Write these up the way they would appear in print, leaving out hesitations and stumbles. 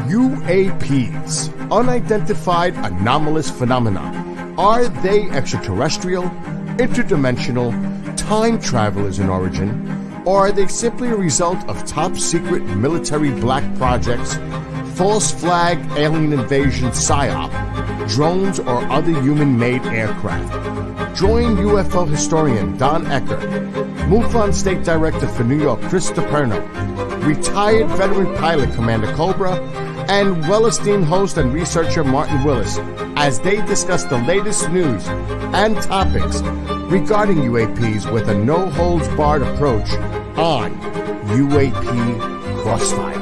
UAPs, unidentified anomalous phenomena. Are they extraterrestrial, interdimensional, time travelers in origin, or are they simply a result of top-secret military black projects, false flag alien invasion psyop, drones, or other human-made aircraft? Join UFO historian Don Ecker, MUFON State Director for New York Chris DePerno, retired veteran pilot Commander Cobra, and well-esteemed host and researcher Martin Willis as they discuss the latest news and topics regarding UAPs with a no-holds-barred approach on UAP Crossfire.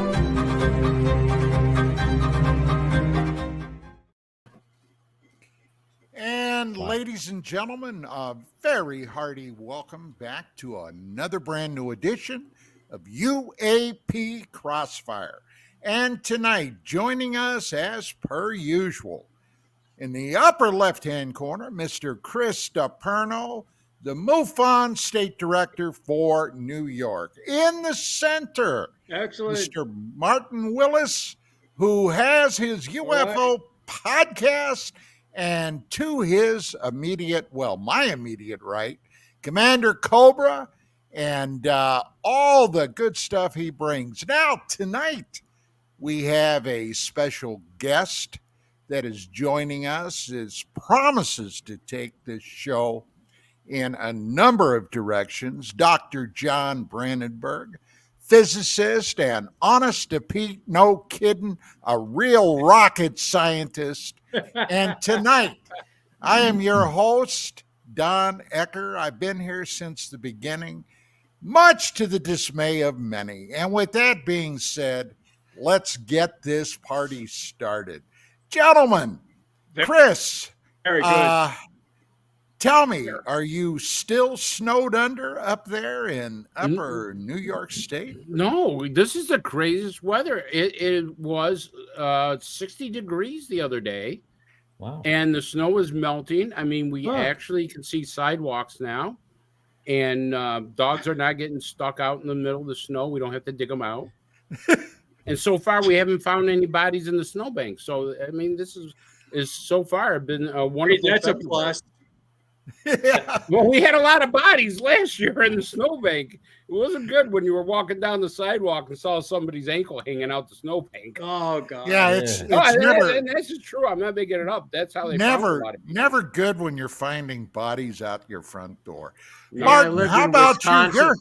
And ladies and gentlemen, a very hearty welcome back to another brand new edition of UAP Crossfire. And tonight, joining us as per usual, in the upper left-hand corner, Mr. Chris DePerno, the MUFON State Director for New York. In the center, excellent, Mr. Martin Willis, who has his UFO podcast, and to his immediate, well, my immediate right, Commander Cobra, and all the good stuff he brings. Now, tonight, we have a special guest that is joining us, is promises to take this show in a number of directions. Dr. John Brandenburg, physicist and honest to Pete, no kidding, a real rocket scientist. And tonight, I am your host, Don Ecker. I've been here since the beginning, much to the dismay of many. And with that being said, let's get this party started. Gentlemen, Chris, very good. Tell me, are you still snowed under up there in upper New York State? No, this is the craziest weather. It was 60 degrees the other day. Wow. And the snow is melting. I mean, we actually can see sidewalks now. And dogs are not getting stuck out in the middle of the snow. We don't have to dig them out. And so far, we haven't found any bodies in the snowbank. So, I mean, this is so far been a wonderful. That's February. A plus. Yeah. Well, we had a lot of bodies last year in the snowbank. It wasn't good when you were walking down the sidewalk and saw somebody's ankle hanging out the snowbank. Oh God! Yeah, it's never. And that's just true. I'm not making it up. That's how they never good when you're finding bodies out your front door. Yeah, Martin, how about you?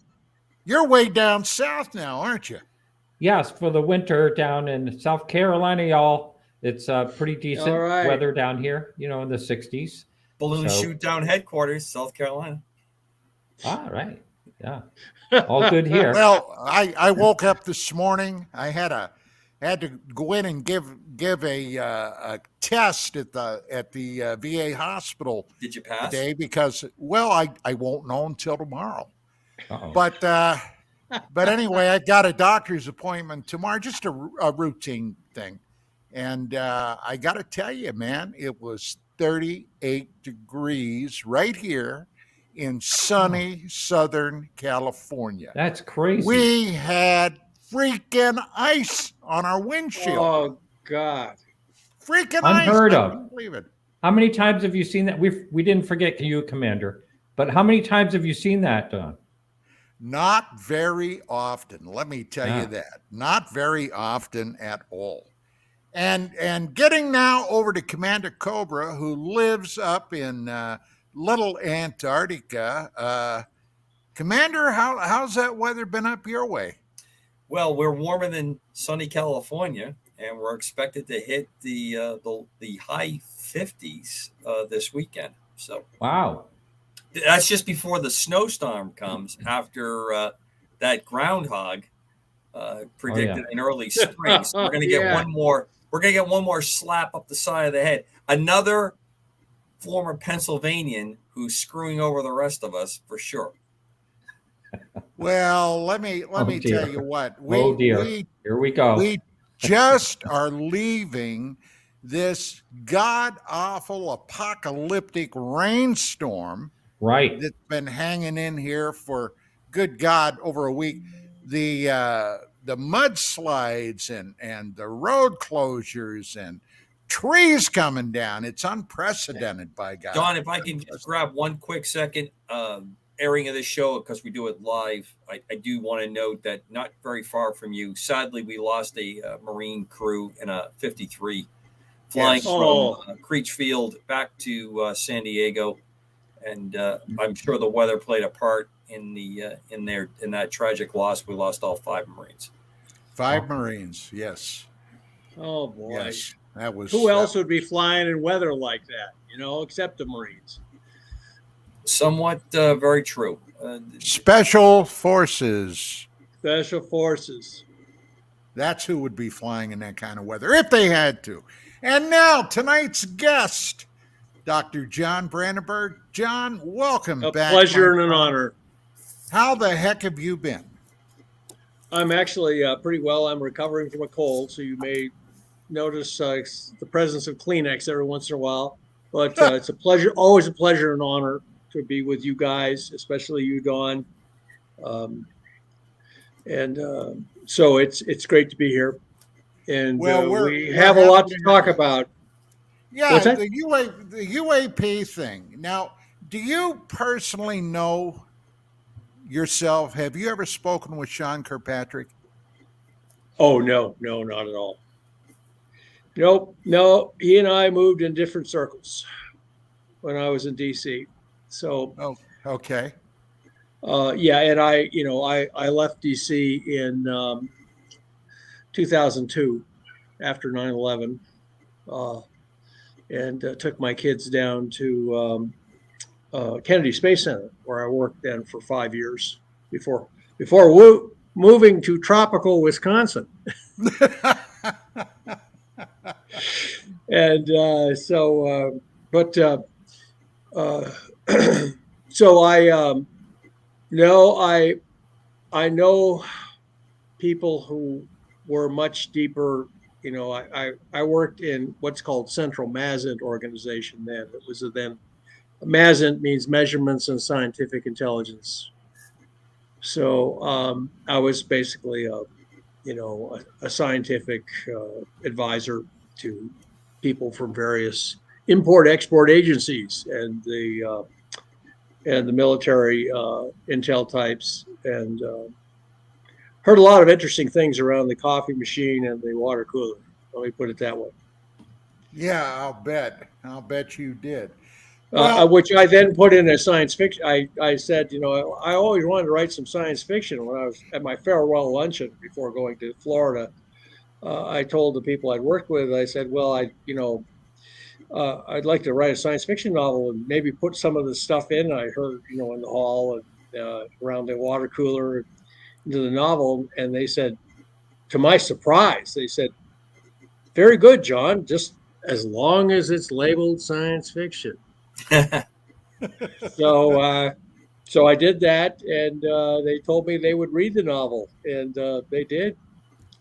You're way down south now, aren't you? Yes, for the winter down in South Carolina, y'all. It's pretty decent weather down here. You know, in the 60s. Balloon shoot down headquarters, South Carolina. Ah, right. Yeah. All good here. Well, I woke up this morning. I had to go in and give a test at the VA hospital. Did you pass? Today because I won't know until tomorrow. Uh-oh. But anyway, I've got a doctor's appointment tomorrow, just a routine thing, and I got to tell you, man, it was 38 degrees right here in sunny Southern California. That's crazy. We had freaking ice on our windshield. Oh God. Freaking unheard ice. of. I can't believe it. How many times have you seen that? We didn't forget you, Commander, but how many times have you seen that, Don? Not very often. Let me tell you that. Not very often at all. And getting now over to Commander Cobra, who lives up in Little Antarctica. Commander, how's that weather been up your way? Well, we're warmer than sunny California, and we're expected to hit the high 50s this weekend. So wow, that's just before the snowstorm comes after that groundhog predicted in early spring. So we're going to get one more. We're going to get one more slap up the side of the head. Another former Pennsylvanian who's screwing over the rest of us for sure. Well, let me tell you what. Here we go. We just are leaving this god-awful apocalyptic rainstorm that's been hanging in here for, good God, over a week. The mudslides and the road closures and trees coming down. It's unprecedented, by God. Don, if I can just grab one quick second, airing of this show, because we do it live, I do want to note that not very far from you, sadly, we lost a Marine crew in a 53 flying from Creech Field back to San Diego. And I'm sure the weather played a part in that tragic loss. We lost all 5 Marines. 5 Marines, yes. Oh, boy. Yes. That was, who else would be flying in weather like that, except the Marines? Somewhat very true. Special Forces. Special Forces. That's who would be flying in that kind of weather if they had to. And now tonight's guest, Dr. John Brandenburg. John, welcome back. A pleasure and an honor. How the heck have you been? I'm actually pretty well. I'm recovering from a cold, so you may notice the presence of Kleenex every once in a while. But it's a pleasure, always a pleasure and honor to be with you guys, especially you, Dawn. So it's great to be here. And we have a lot to talk about. Yeah, the UAP thing. Now, do you personally know yourself? Have you ever spoken with Sean Kirkpatrick? Oh, no, not at all. Nope, no. He and I moved in different circles when I was in D.C. So, okay. And I left D.C. in 2002 after 9/11, and took my kids down to Kennedy Space Center, where I worked then for 5 years before moving to tropical Wisconsin. And so I know people who were much deeper. I worked in what's called Central MASINT organization then. It was MASINT means Measurements and Scientific Intelligence. So I was basically a scientific advisor to people from various import-export agencies and the military intel types, and heard a lot of interesting things around the coffee machine and the water cooler. Let me put it that way. Yeah, I'll bet you did. Which I then put in as science fiction. I said, I always wanted to write some science fiction. When I was at my farewell luncheon before going to Florida, I told the people I'd worked with, I said, well, I'd like to write a science fiction novel and maybe put some of the stuff in I heard, in the hall and around the water cooler into the novel. And they said, to my surprise, they said, very good, John, just as long as it's labeled science fiction. So I did that, and they told me they would read the novel, and they did.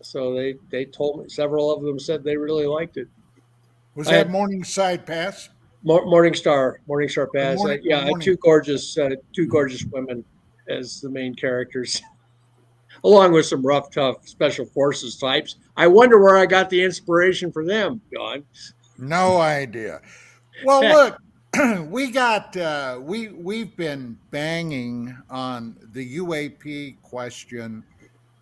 So they told me, several of them said they really liked it. Was that Morningside Pass? Morningstar Pass. I had two gorgeous women as the main characters, along with some rough, tough special forces types. I wonder where I got the inspiration for them, John. No idea. Well, look, we've been banging on the UAP question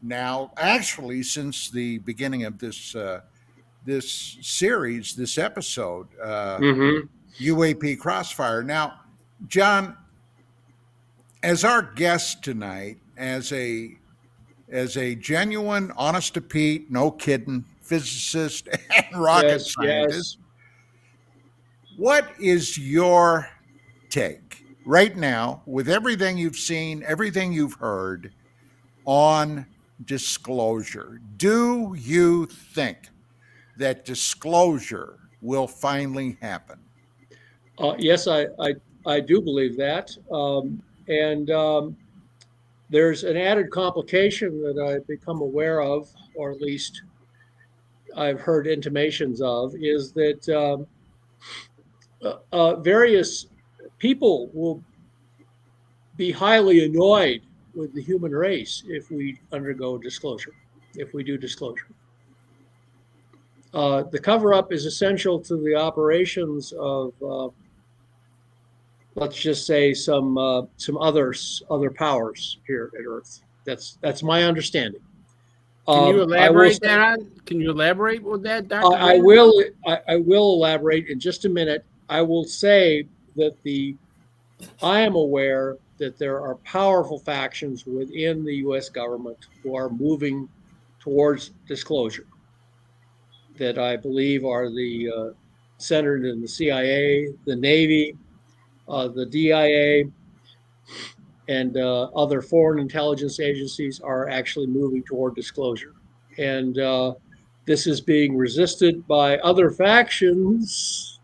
now, actually, since the beginning of this series, this episode, UAP Crossfire. Now, John, as our guest tonight, as a genuine, honest to Pete, no kidding, physicist and rocket scientist, what is your take right now, with everything you've seen, everything you've heard, on disclosure? Do you think that disclosure will finally happen? Yes, I do believe that. And there's an added complication that I've become aware of, or at least I've heard intimations of, is that various people will be highly annoyed with the human race if we undergo disclosure. if we do disclosure. The cover-up is essential to the operations of, let's just say, some other powers here at Earth. That's my understanding. Can you elaborate Can you elaborate with that, Dr.? I will elaborate in just a minute. I will say that I am aware that there are powerful factions within the U.S. government who are moving towards disclosure, that I believe are centered in the CIA, the Navy, the DIA, and other foreign intelligence agencies are actually moving toward disclosure. And this is being resisted by other factions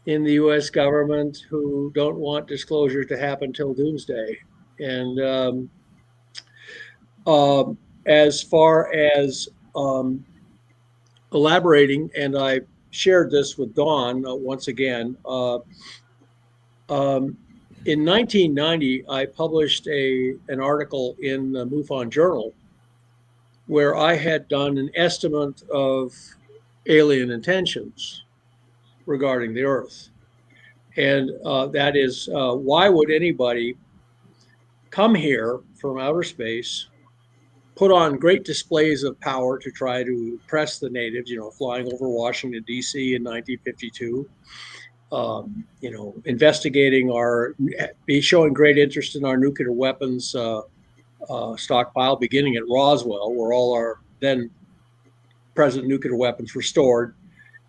in the U.S. government who don't want disclosure to happen till doomsday. And as far as elaborating, and I shared this with Dawn once again, in 1990, I published an article in the MUFON Journal where I had done an estimate of alien intentions regarding the Earth. And that is, why would anybody come here from outer space, put on great displays of power to try to impress the natives, flying over Washington, D.C. in 1952, investigating showing great interest in our nuclear weapons stockpile, beginning at Roswell, where all our then present nuclear weapons were stored,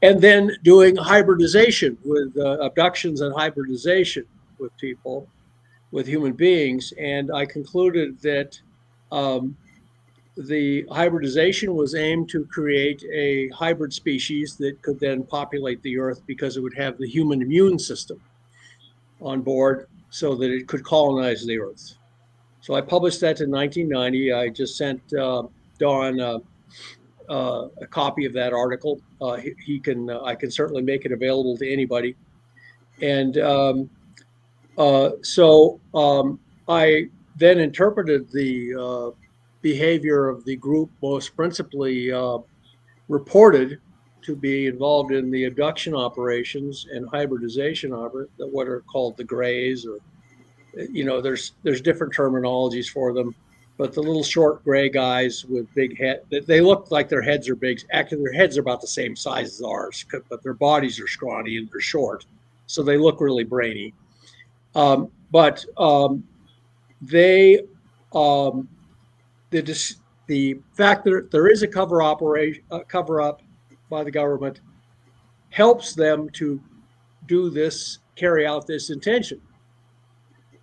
and then doing hybridization with abductions and hybridization with people, with human beings. And I concluded that the hybridization was aimed to create a hybrid species that could then populate the Earth because it would have the human immune system on board so that it could colonize the Earth. So I published that in 1990. I just sent Don a copy of that article. I can certainly make it available to anybody. And so I then interpreted the behavior of the group most principally reported to be involved in the abduction operations and hybridization what are called the Greys, or there's different terminologies for them, but the little short gray guys with big head, they look like their heads are big. Actually, their heads are about the same size as ours, but their bodies are scrawny and they're short, so they look really brainy. But the fact that there is a cover up by the government helps them to carry out this intention.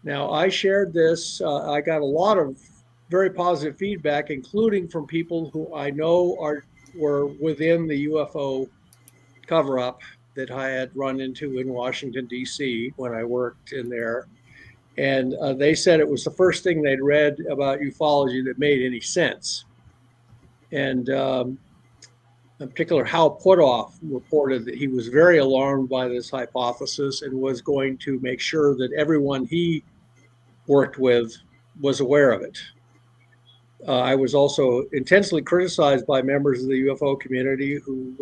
Now, I shared this. I got a lot of very positive feedback, including from people who I know were within the UFO cover up that I had run into in Washington, D.C. when I worked in there. And they said it was the first thing they'd read about ufology that made any sense. And in particular, Hal Puthoff reported that he was very alarmed by this hypothesis and was going to make sure that everyone he worked with was aware of it. I was also intensely criticized by members of the UFO community who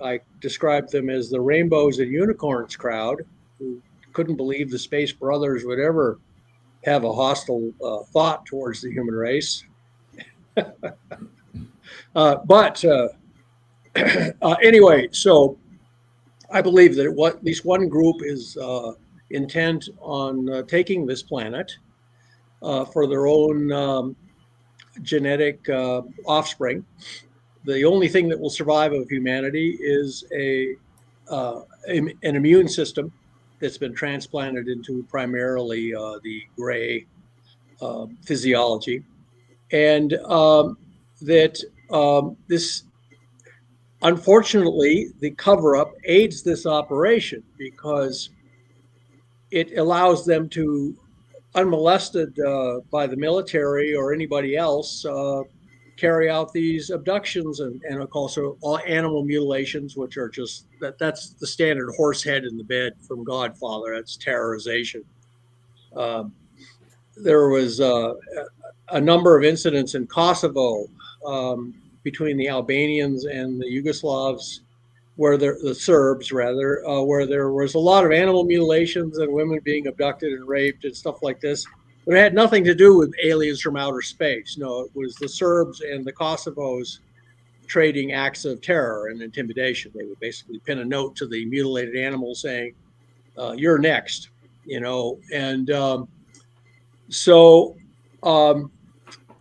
I described them as the rainbows and unicorns crowd, who couldn't believe the Space Brothers would ever have a hostile thought towards the human race. But anyway, so I believe that at least one group is intent on taking this planet for their own genetic offspring. The only thing that will survive of humanity is an immune system that's been transplanted into primarily the gray physiology, and this, unfortunately, the cover-up aids this operation because it allows them to, unmolested by the military or anybody else, carry out these abductions and also all animal mutilations, which are just that's the standard horse head in the bed from Godfather. That's terrorization. There was a number of incidents in Kosovo between the Albanians and the Yugoslavs, where the Serbs rather, where there was a lot of animal mutilations and women being abducted and raped and stuff like this. But it had nothing to do with aliens from outer space. No, it was the Serbs and the Kosovos trading acts of terror and intimidation. They would basically pin a note to the mutilated animal saying, "You're next," you know. And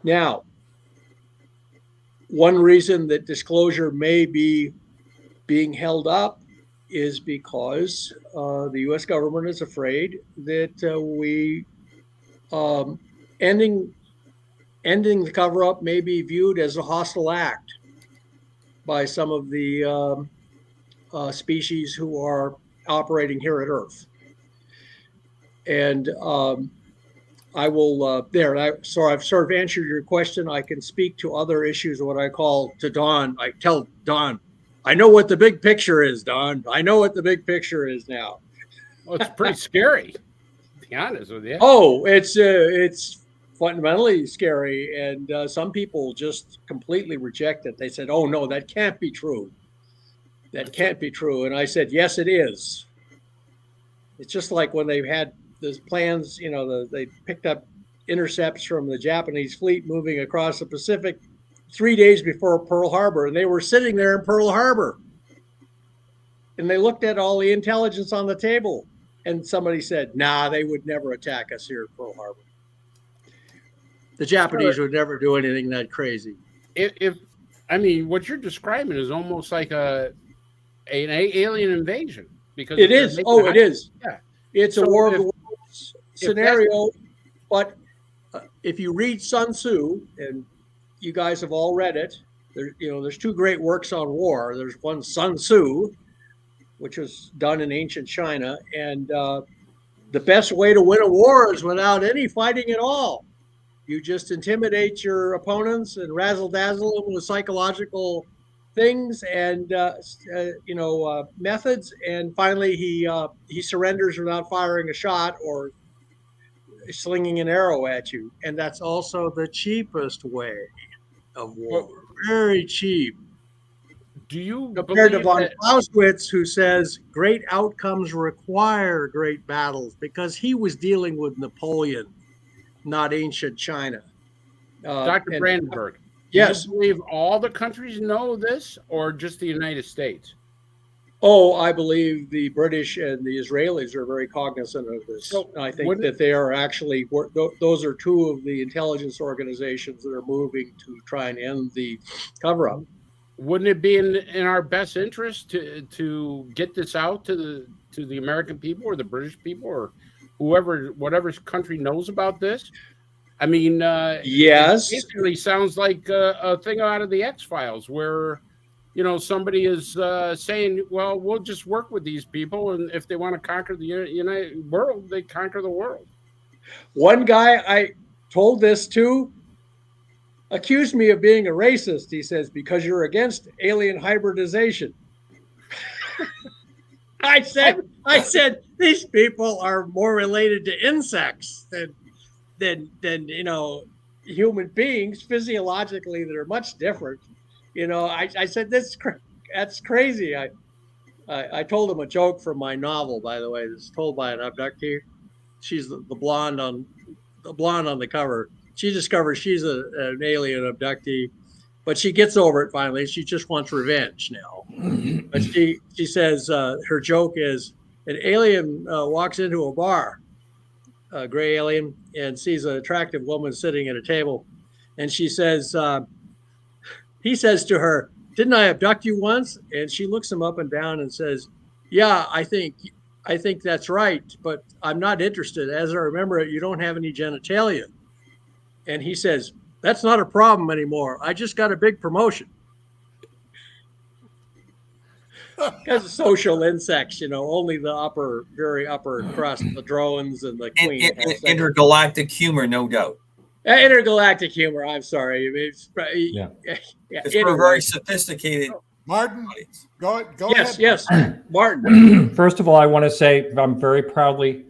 now, one reason that disclosure may be being held up is because the U.S. government is afraid that ending the cover-up may be viewed as a hostile act by some of the species who are operating here at Earth. And I will so I've sort of answered your question. I can speak to other issues, what I call to Don. I tell Don, I know what the big picture is, Don. I know what the big picture is now. Well, it's pretty scary, to be honest with you. Oh, it's fundamentally scary. And some people just completely reject it. They said, oh, no, that can't be true. That can't be true. And I said, yes, it is. It's just like when they've had those plans, you know, they picked up intercepts from the Japanese fleet moving across the Pacific 3 days before Pearl Harbor, and they were sitting there in Pearl Harbor. And they looked at all the intelligence on the table, and somebody said, nah, they would never attack us here at Pearl Harbor. The Japanese would never do anything that crazy. I mean, what you're describing is almost like an alien invasion. Because it is. Oh, it is. Yeah. It's a war of the worlds scenario. But if you read Sun Tzu, and you guys have all read it, there's two great works on war. There's one, Sun Tzu, which was done in ancient China, and the best way to win a war is without any fighting at all. You just intimidate your opponents and razzle dazzle them with psychological things and methods, and finally he surrenders without firing a shot or slinging an arrow at you. And that's also the cheapest way of war. Very cheap. Do you compared to von Clausewitz, who says great outcomes require great battles, because he was dealing with Napoleon, not ancient China. Dr. Brandenburg. Yes. Do you believe all the countries know this, or just the United States? Oh, I believe the British and the Israelis are very cognizant of this. So I think that they are actually, those are two of the intelligence organizations that are moving to try and end the cover-up. Wouldn't it be in our best interest to get this out to the American people or the British people or whatever country knows about this? I mean, yes, it basically sounds like a thing out of the X-Files where, somebody is saying, well, we'll just work with these people, and if they want to conquer the United world, they conquer the world. One guy I told this to accused me of being a racist. He says, because you're against alien hybridization. I said, these people are more related to insects than human beings. Physiologically, they're much different. I said, that's crazy. I told him a joke from my novel, by the way. This is told by an abductee. She's the blonde on the cover. She discovers she's an alien abductee, but she gets over it finally. She just wants revenge now. But she says her joke is an alien walks into a bar, a gray alien, and sees an attractive woman sitting at a table. And she says, he says to her, didn't I abduct you once? And she looks him up and down and says, yeah, I think that's right, but I'm not interested. As I remember it, you don't have any genitalia. And he says, that's not a problem anymore. I just got a big promotion. Because of social insects, only the very upper crust, the drones and the queen. Intergalactic humor, no doubt. Intergalactic humor. I'm sorry. It's for a very sophisticated. Martin, go ahead. Yes, Martin. First of all, I want to say I'm very proudly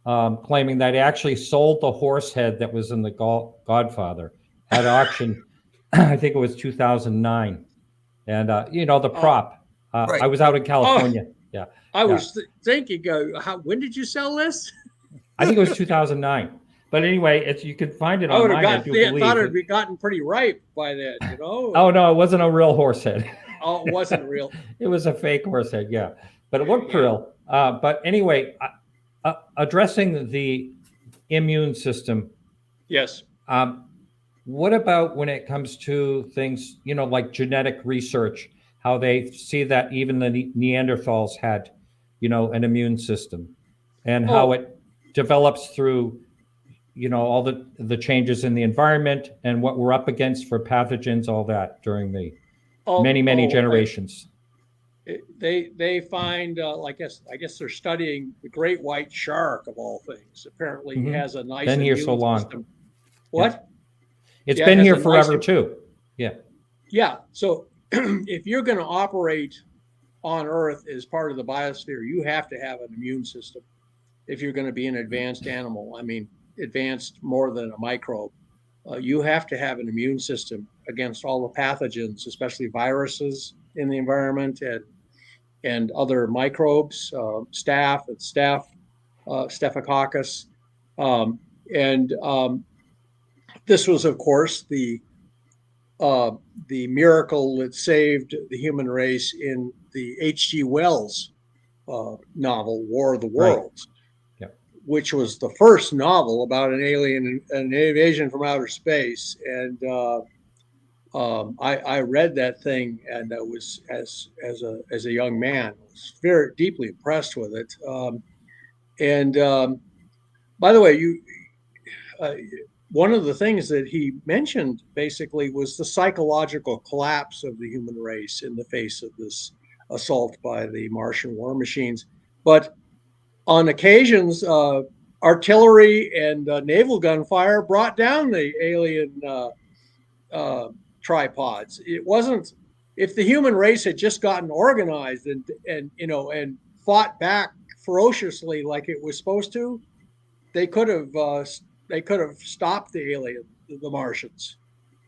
claiming that he actually sold the horse head that was in the Godfather. at auction. I think it was 2009, and the prop. Right. I was out in California. Yeah, I was thinking, when did you sell this? I think it was 2009. But anyway, you can find it online. I thought it had gotten pretty ripe by then, Oh no, it wasn't a real horse head. Oh, it wasn't real. It was a fake horse head, yeah, but it looked real. But anyway, addressing the immune system. Yes. What about when it comes to things, like genetic research? How they see that even the Neanderthals had, an immune system, and how it develops through, all the changes in the environment and what we're up against for pathogens, all that during the many generations. They find, I guess they're studying the great white shark of all things. Apparently, he has a nice been here immune so long. system. What? It's been here forever too. Yeah. Yeah. So if you're going to operate on Earth as part of the biosphere, you have to have an immune system. If you're going to be an advanced animal, I mean, advanced more than a microbe, you have to have an immune system against all the pathogens, especially viruses in the environment and other microbes, Staphylococcus. This was, of course, the miracle that saved the human race in the H.G. Wells novel, War of the Worlds, which was the first novel about an alien, an invasion from outer space. And I read that thing, and I was, as a young man, was very deeply impressed with it. By the way, one of the things that he mentioned basically was the psychological collapse of the human race in the face of this assault by the Martian war machines. But on occasions, artillery and naval gunfire brought down the alien tripods. It wasn't, if the human race had just gotten organized and fought back ferociously like it was supposed to, they could have stopped the Martians,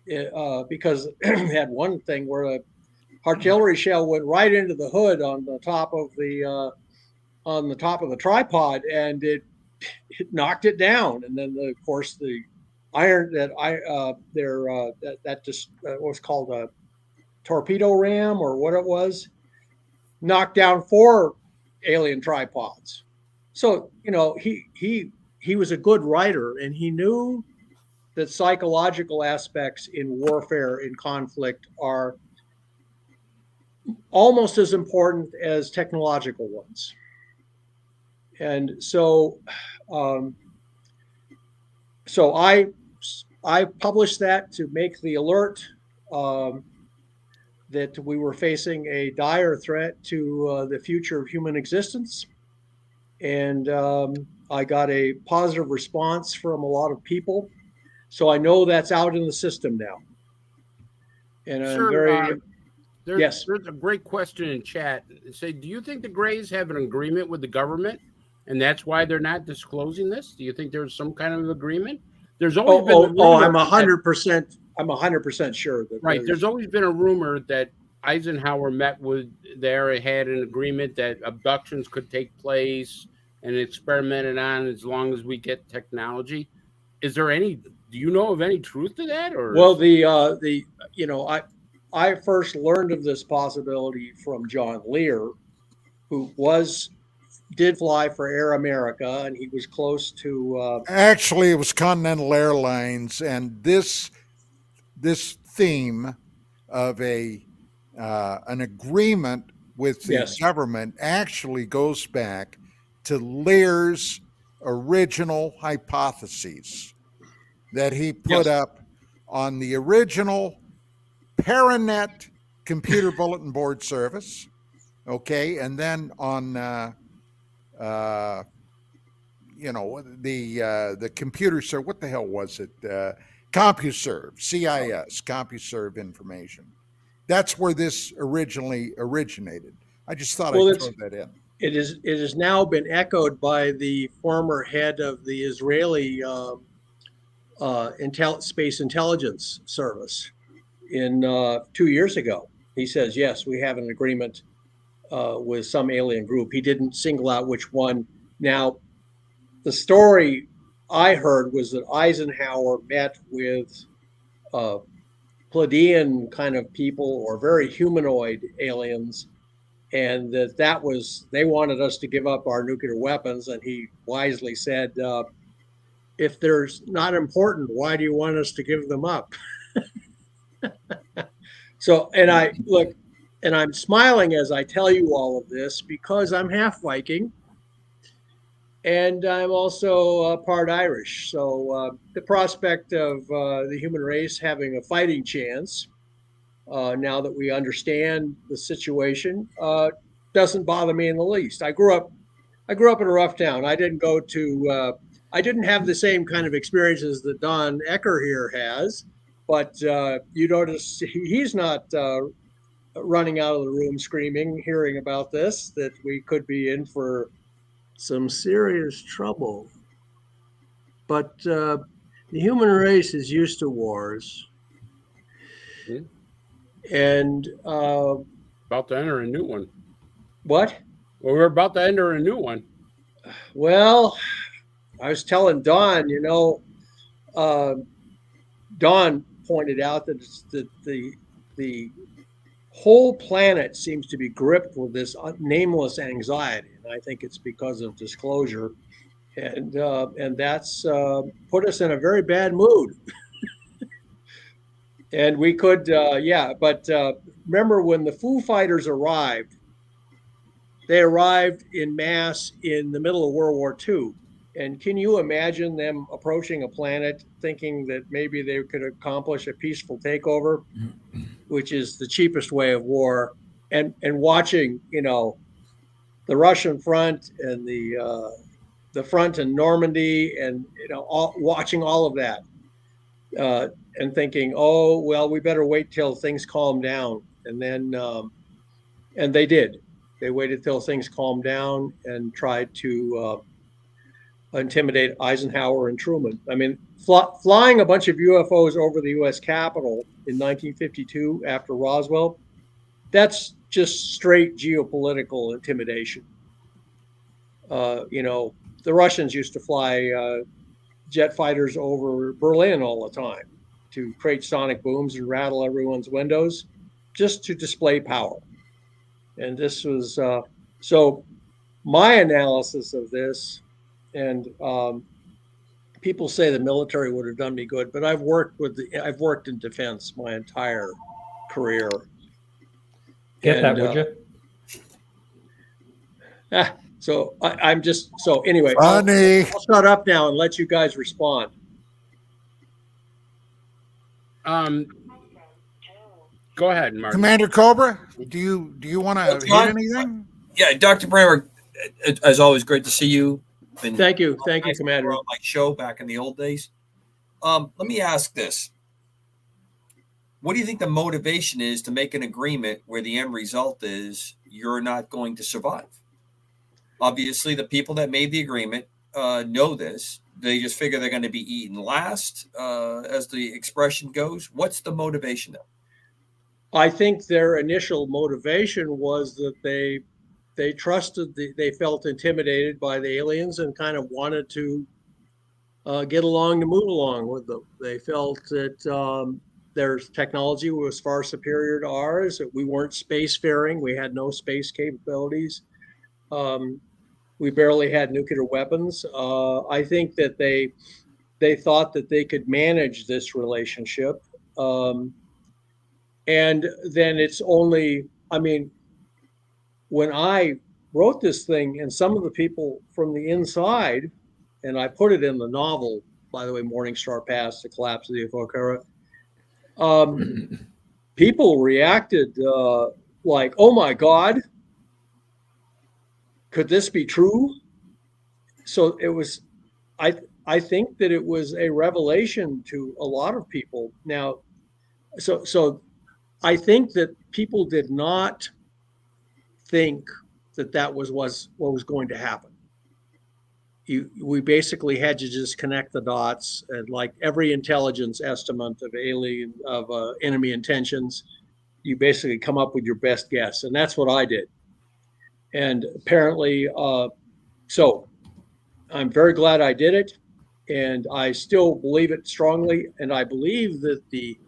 because they had one thing where a artillery shell went right into the hood on the top of the tripod, and it knocked it down. And then of course the iron that was called a torpedo ram, or what it was, knocked down 4 alien tripods. So he was a good writer, and he knew that psychological aspects in warfare, in conflict, are almost as important as technological ones. And so I published that to make the alert that we were facing a dire threat to the future of human existence. And I got a positive response from a lot of people. So I know that's out in the system now. And I'm very... There's a great question in chat. Say, do you think the Greys have an agreement with the government, and that's why they're not disclosing this? Do you think there's some kind of agreement? There's always been I'm 100%. I'm 100% sure that there's always been a rumor that Eisenhower met with had an agreement that abductions could take place and experimented on as long as we get technology. Is there any? Do you know of any truth to that? Or well, I first learned of this possibility from John Lear, who did fly for Air America, and he was close to. Actually, it was Continental Airlines, and this theme of an agreement with the government actually goes back to Lear's original hypotheses that he put up on the original Paranet computer bulletin board service, okay, and then on the computer serve. What the hell was it? CompuServe, CIS, CompuServe information. That's where this originally originated. I just thought I'd throw that in. It has now been echoed by the former head of the Israeli Space Intelligence Service in 2 years ago. He says, yes, we have an agreement with some alien group. He didn't single out which one. Now, the story I heard was that Eisenhower met with Pleiadian kind of people or very humanoid aliens, and that was, they wanted us to give up our nuclear weapons. And he wisely said, if they're not important, why do you want us to give them up? So, and I'm smiling as I tell you all of this because I'm half Viking and I'm also part Irish. So the prospect of the human race having a fighting chance, now that we understand the situation, doesn't bother me in the least. I grew up in a rough town. I didn't have the same kind of experiences that Don Ecker here has, but you notice he's not running out of the room screaming, hearing about this, that we could be in for some serious trouble. But the human race is used to wars. And about to enter a new one. What? Well, we're about to enter a new one. Well, I was telling Don, Don pointed out that the whole planet seems to be gripped with this nameless anxiety, and I think it's because of disclosure, and that's put us in a very bad mood. And we could, but remember when the Foo Fighters arrived? They arrived in mass in the middle of World War II. And can you imagine them approaching a planet thinking that maybe they could accomplish a peaceful takeover, which is the cheapest way of war, and watching, the Russian front and the front in Normandy, and watching all of that, and thinking, oh well, we better wait till things calm down, and then and they did. They waited till things calmed down and tried to intimidate Eisenhower and Truman. I mean, flying a bunch of UFOs over the U.S. Capitol in 1952 after Roswell, that's just straight geopolitical intimidation. The Russians used to fly jet fighters over Berlin all the time to create sonic booms and rattle everyone's windows just to display power. And this was, so my analysis of this, and people say the military would have done me good, but I've worked in defense my entire career. Get that, would you? So I'm just, so anyway, Funny. I'll shut up now and let you guys respond. Go ahead, Mark. Commander Cobra, do you want to hit anything? Yeah, Dr. Brandenburg, as always, great to see you. Thank you, Commander. On my show back in the old days. Let me ask this: what do you think the motivation is to make an agreement where the end result is you're not going to survive? Obviously, the people that made the agreement know this. They just figure they're going to be eaten last, as the expression goes. What's the motivation, though? I think their initial motivation was that they trusted, they felt intimidated by the aliens and kind of wanted to get along to move along with them. They felt that their technology was far superior to ours, that we weren't spacefaring, we had no space capabilities. We barely had nuclear weapons. I think that they thought that they could manage this relationship. And then it's only, when I wrote this thing, and some of the people from the inside, and I put it in the novel, by the way, Morning Star Pass, The Collapse of the UFO Era, people reacted like, oh my God, could this be true? So it was, I think that it was a revelation to a lot of people. Now, so I think that people did not think that was what was going to happen. we basically had to just connect the dots, and like every intelligence estimate of enemy intentions, you basically come up with your best guess, and that's what I did. And apparently, so I'm very glad I did it, and I still believe it strongly. And I believe that the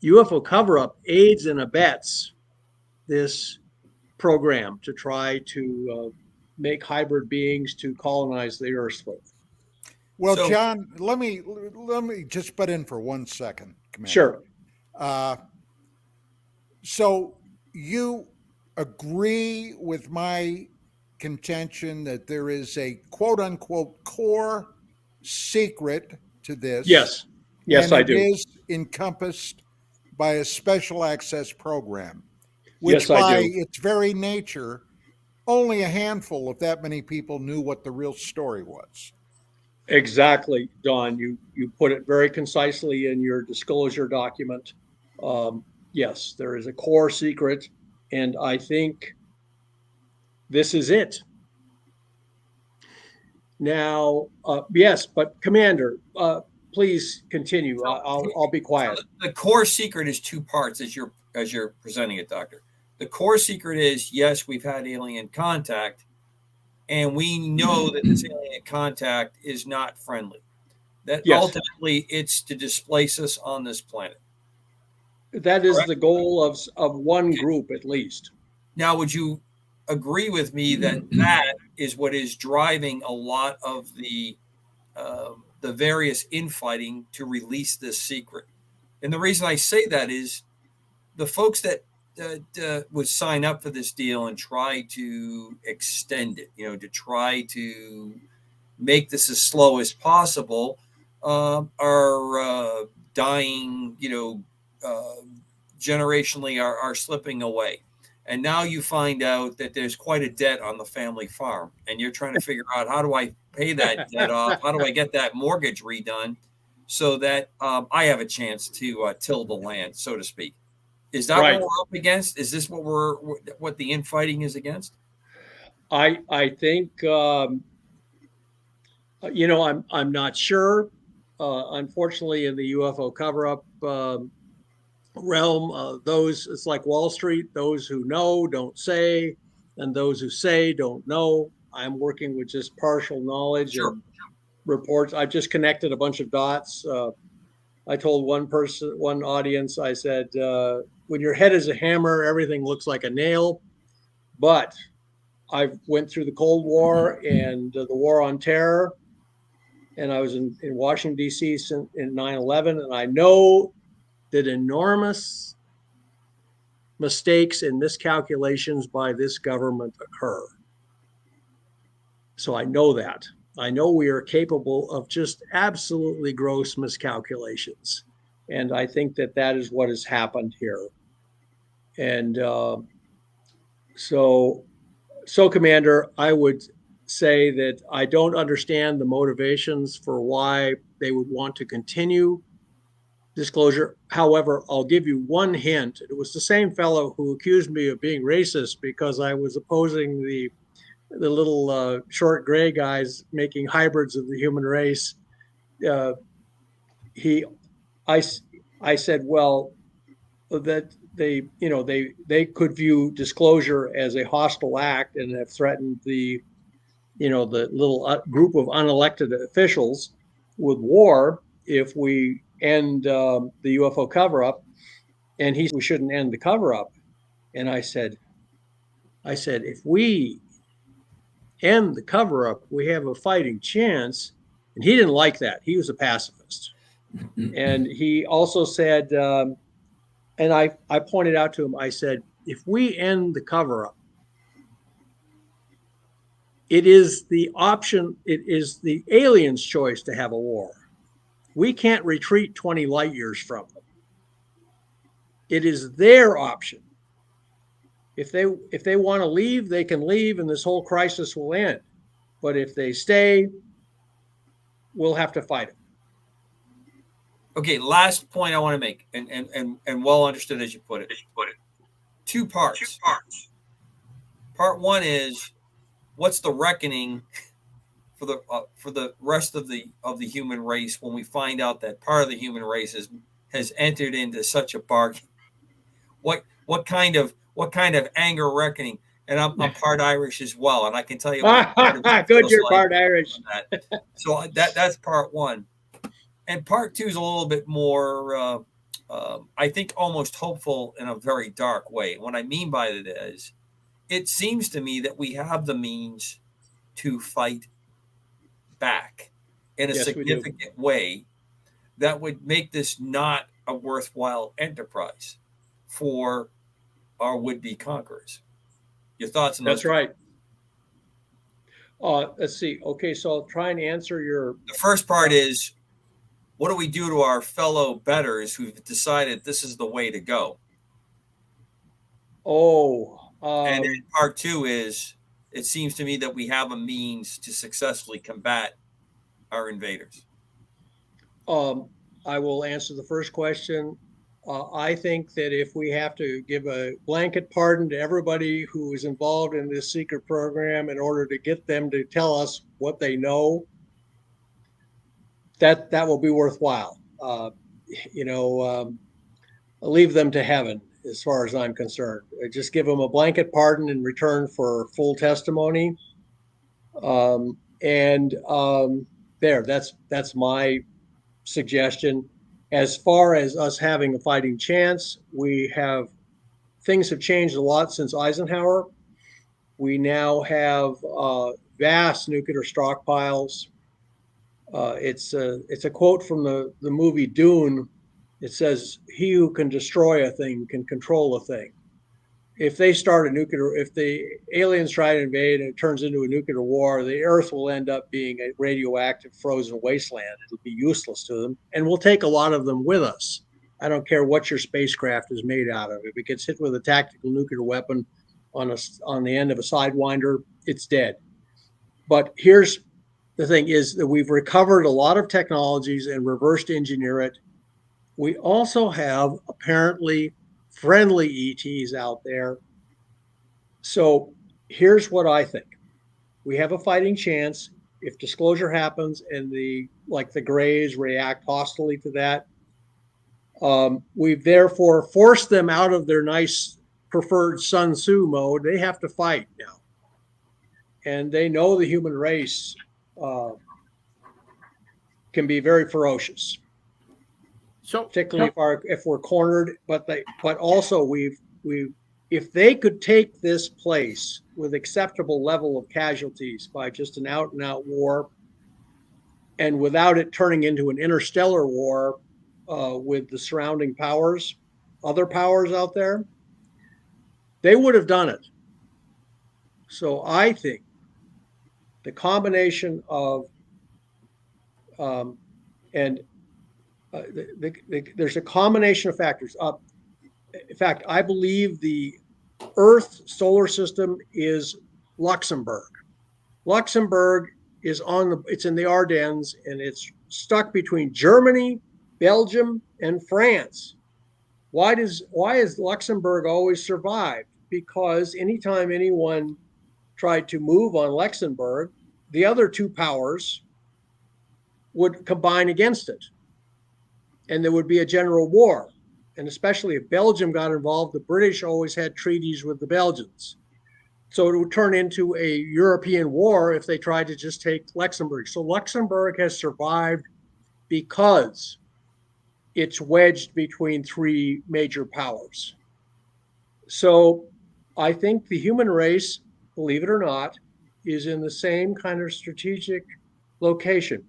UFO cover-up aids and abets this program to try to make hybrid beings to colonize the Earth with. Well, So- John, let me just butt in for 1 second, Commander. Sure. So you agree with my contention that there is a quote unquote core secret to this? Yes. Yes, and I it do. is encompassed by a special access program, which Yes, I by do. its very nature, only a handful of that many people knew what the real story was. Exactly, Don. You put it very concisely in your disclosure document. Yes, there is a core secret, and I think this is it. Now, yes, but Commander, please continue. I'll be quiet. So the core secret is two parts as you're presenting it, Doctor. The core secret is, yes, we've had alien contact, and we know that this alien contact is not friendly. That Yes. ultimately it's to displace us on this planet. That is Correct. the goal of one group at least. Now, would you agree with me that that is what is driving a lot of the various infighting to release this secret? And the reason I say that is the folks that would sign up for this deal and try to extend it, to try to make this as slow as possible, are dying, generationally are slipping away. And now you find out that there's quite a debt on the family farm, and you're trying to figure out, how do I pay that debt off? How do I get that mortgage redone so that I have a chance to till the land, so to speak? Is that Right. what we're up against? Is this what the infighting is against? I think I'm not sure. Unfortunately, in the UFO cover-up realm, it's like Wall Street. Those who know don't say, and those who say don't know. I'm working with just partial knowledge Sure. and reports. I've just connected a bunch of dots. I told one audience, I said, when your head is a hammer, everything looks like a nail. But I went through the Cold War and the War on Terror, and I was in Washington, D.C. in 9/11, and I know that enormous mistakes and miscalculations by this government occur. So I know that. I know we are capable of just absolutely gross miscalculations. And I think that is what has happened here. And so, Commander, I would say that I don't understand the motivations for why they would want to continue disclosure. However, I'll give you one hint. It was the same fellow who accused me of being racist because I was opposing the little short gray guys making hybrids of the human race. I said, well, that they could view disclosure as a hostile act and have threatened the little group of unelected officials with war if we end the UFO cover-up. And he said we shouldn't end the cover-up. And I said, if we end the cover-up, we have a fighting chance. And he didn't like that. He was a pacifist. And he also said, and I pointed out to him, I said, if we end the cover-up, it is the aliens' choice to have a war. We can't retreat 20 light years from them. It is their option. If they want to leave, they can leave and this whole crisis will end. But if they stay, we'll have to fight it. Okay, last point I want to make, and well understood as you put it. Two parts. Part one is, what's the reckoning for the rest of the human race when we find out that part of the human race has entered into such a bargain? What kind of anger reckoning? And I'm part Irish as well, and I can tell you what good, you're part Irish. So that's part one, and part two is a little bit more, I think, almost hopeful in a very dark way. What I mean by it is, it seems to me that we have the means to fight back in a significant way that would make this not a worthwhile enterprise for our would-be conquerors. Your thoughts on That's right. Let's see. Okay, so I'll try and answer The first part is, what do we do to our fellow betters who've decided this is the way to go? And then part two is, it seems to me that we have a means to successfully combat our invaders. I will answer the first question. I think that if we have to give a blanket pardon to everybody who is involved in this secret program in order to get them to tell us what they know, that will be worthwhile. Leave them to heaven, as far as I'm concerned. Just give them a blanket pardon in return for full testimony. That's my suggestion. As far as us having a fighting chance, things have changed a lot since Eisenhower. We now have vast nuclear stockpiles. It's a quote from the movie Dune. It says, "He who can destroy a thing can control a thing." If the aliens try to invade and it turns into a nuclear war, the Earth will end up being a radioactive frozen wasteland. It'll be useless to them, and we'll take a lot of them with us. I don't care what your spacecraft is made out of. If it gets hit with a tactical nuclear weapon on the end of a Sidewinder, it's dead. But here's the thing, is that we've recovered a lot of technologies and reversed engineer it. We also have apparently friendly ETs out there. So here's what I think. We have a fighting chance if disclosure happens and the Greys react hostilely to that. We've therefore forced them out of their nice preferred Sun Tzu mode. They have to fight now. And they know the human race can be very ferocious. So particularly if we're cornered, but also if they could take this place with acceptable level of casualties by just an out and out war, and without it turning into an interstellar war with the surrounding powers, other powers out there, they would have done it. So I think the combination of there's a combination of factors. In fact, I believe the Earth solar system is Luxembourg. Luxembourg is it's in the Ardennes, and it's stuck between Germany, Belgium, and France. Why has Luxembourg always survived? Because anytime anyone tried to move on Luxembourg, the other two powers would combine against it, and there would be a general war. And especially if Belgium got involved, the British always had treaties with the Belgians. So it would turn into a European war if they tried to just take Luxembourg. So Luxembourg has survived because it's wedged between three major powers. So I think the human race, believe it or not, is in the same kind of strategic location.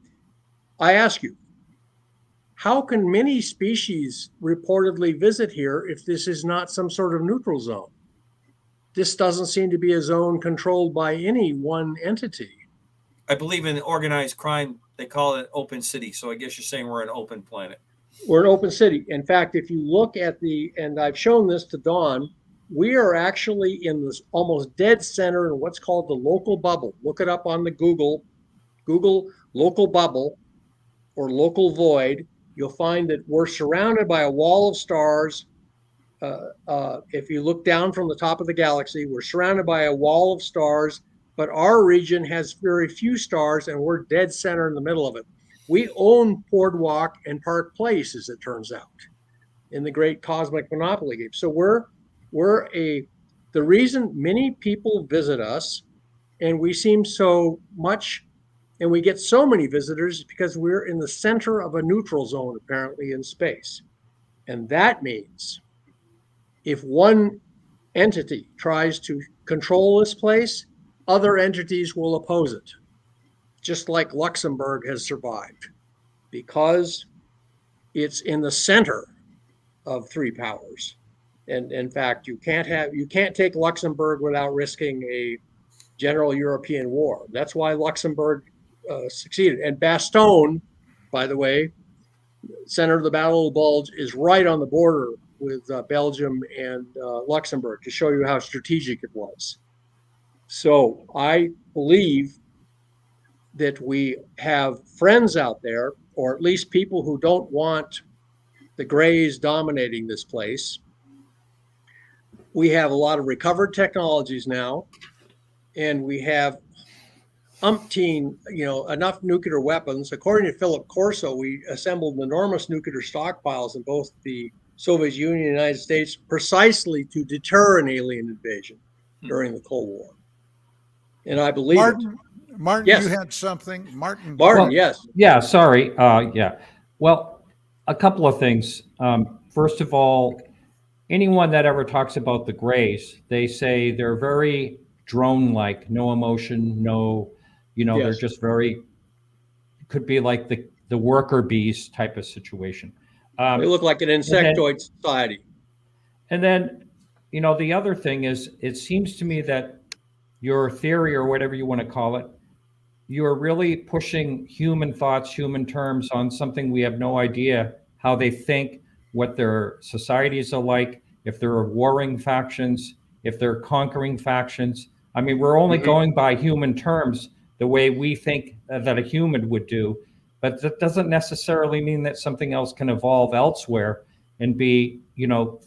I ask you, how can many species reportedly visit here if this is not some sort of neutral zone? This doesn't seem to be a zone controlled by any one entity. I believe in organized crime, they call it open city. So I guess you're saying we're an open planet. We're an open city. In fact, if you look at and I've shown this to Dawn, we are actually in this almost dead center in what's called the local bubble. Look it up on the Google local bubble or local void. You'll find that we're surrounded by a wall of stars. If you look down from the top of the galaxy, we're surrounded by a wall of stars but our region has very few stars, and we're dead center in the middle of it. We own Boardwalk and Park Place, as it turns out, in the great cosmic monopoly game. So the reason many people visit us, and we seem so much, and we get so many visitors, is because we're in the center of a neutral zone, apparently, in space. And that means if one entity tries to control this place, other entities will oppose it, just like Luxembourg has survived, because it's in the center of three powers. And in fact, you can't take Luxembourg without risking a general European war. That's why Luxembourg succeeded. And Bastogne, by the way, center of the Battle of the Bulge, is right on the border with Belgium and Luxembourg, to show you how strategic it was. So I believe that we have friends out there, or at least people who don't want the Greys dominating this place. We have a lot of recovered technologies now, and we have enough nuclear weapons. According to Philip Corso, we assembled enormous nuclear stockpiles in both the Soviet Union and the United States, precisely to deter an alien invasion during the Cold War. And I believe Martin, yes. You had something. Martin, yes. Yeah, sorry. Well, a couple of things. First of all, anyone that ever talks about the Greys, they say they're very drone-like, no emotion, yes. They're just could be like the worker bees type of situation. They look like an insectoid society. And then, the other thing is, it seems to me that your theory, or whatever you want to call it, you're really pushing human thoughts, human terms on something we have no idea how they think, what their societies are like, if there are warring factions, if they're conquering factions. I mean, we're only going by human terms the way we think that a human would do, but that doesn't necessarily mean that something else can evolve elsewhere and be,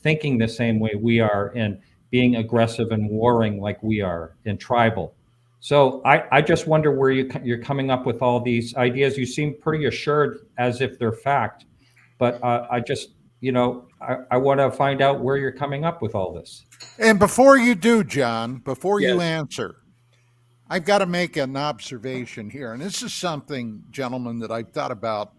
thinking the same way we are, and being aggressive and warring like we are, and tribal. So I just wonder where you're coming up with all these ideas. You seem pretty assured, as if they're fact, but I just, I want to find out where you're coming up with all this. And before you do, John, before Yes. you answer, I've got to make an observation here. And this is something, gentlemen, that I've thought about,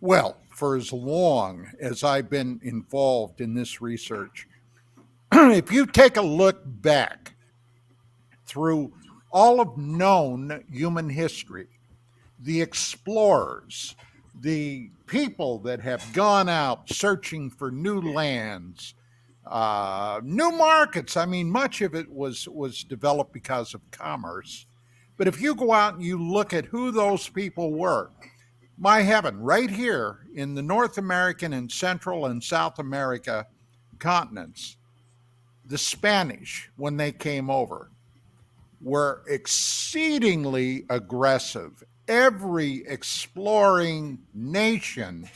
well, for as long as I've been involved in this research. If you take a look back through all of known human history, the explorers, the people that have gone out searching for new lands, new markets. I mean, much of it was developed because of commerce. But if you go out and you look at who those people were, my heaven, right here in the North American and Central and South America continents, the Spanish, when they came over, were exceedingly aggressive. Every exploring nation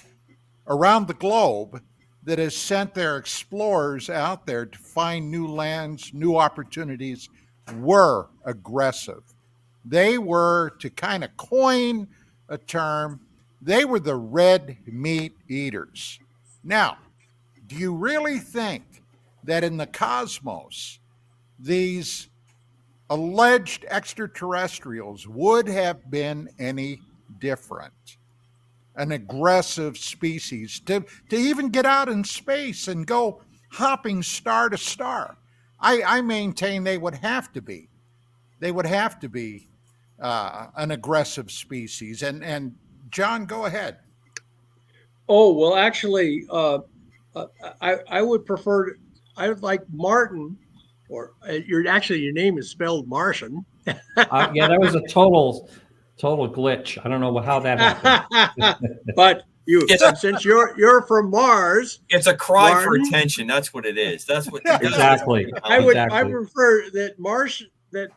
around the globe that has sent their explorers out there to find new lands, new opportunities, were aggressive. They were, to kind of coin a term, they were the red meat eaters. Now, do you really think that in the cosmos, these alleged extraterrestrials would have been any different? An aggressive species to even get out in space and go hopping star to star. I maintain they would have to be. They would have to be an aggressive species. And John, go ahead. Oh, well, actually, I would prefer, I would like Martin, or your name is spelled Martian. Yeah, that was a total glitch. I don't know how that happened. But since you're from Mars, it's a cry Martin, for attention. That's what it is. That's what exactly. I prefer that Martian that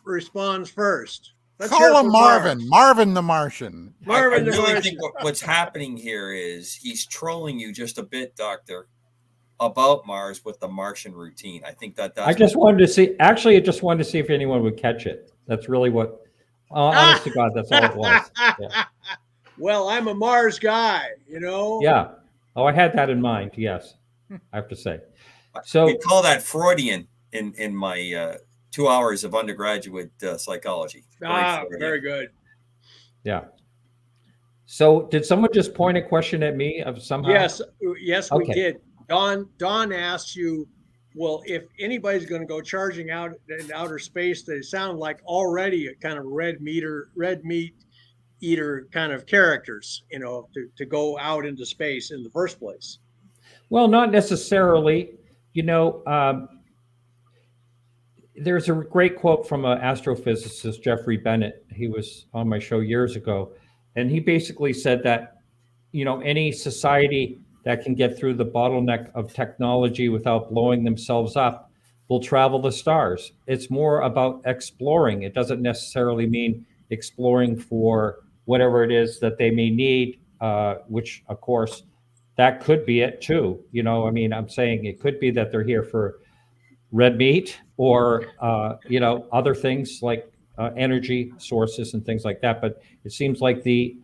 responds first. Let's call him Marvin. Marvin the Martian. Marvin I the really Martian. think what's happening here is he's trolling you just a bit, Doctor. about Mars with the Martian routine. I think that's I just wanted to see. Actually, I just wanted to see if anyone would catch it. That's really what. Honest to God, that's all it was. Yeah. Well, I'm a Mars guy, you know. Yeah. Oh, I had that in mind. Yes, I have to say. So we call that Freudian in my 2 hours of undergraduate psychology. Very good. Yeah. So did someone just point a question at me of somehow? Yes, we Okay. did. Don asked you, well, if anybody's going to go charging out in outer space, they sound like already a kind of red meat eater kind of characters, you know, to go out into space in the first place. Well, not necessarily. You know, there's a great quote from an astrophysicist, Jeffrey Bennett. He was on my show years ago, and he basically said that, you know, any society that can get through the bottleneck of technology without blowing themselves up will travel the stars. It's more about exploring. It doesn't necessarily mean exploring for whatever it is that they may need, which of course, that could be it too. You know, I mean, I'm saying it could be that they're here for red meat or, you know, other things like energy sources and things like that. But it seems like the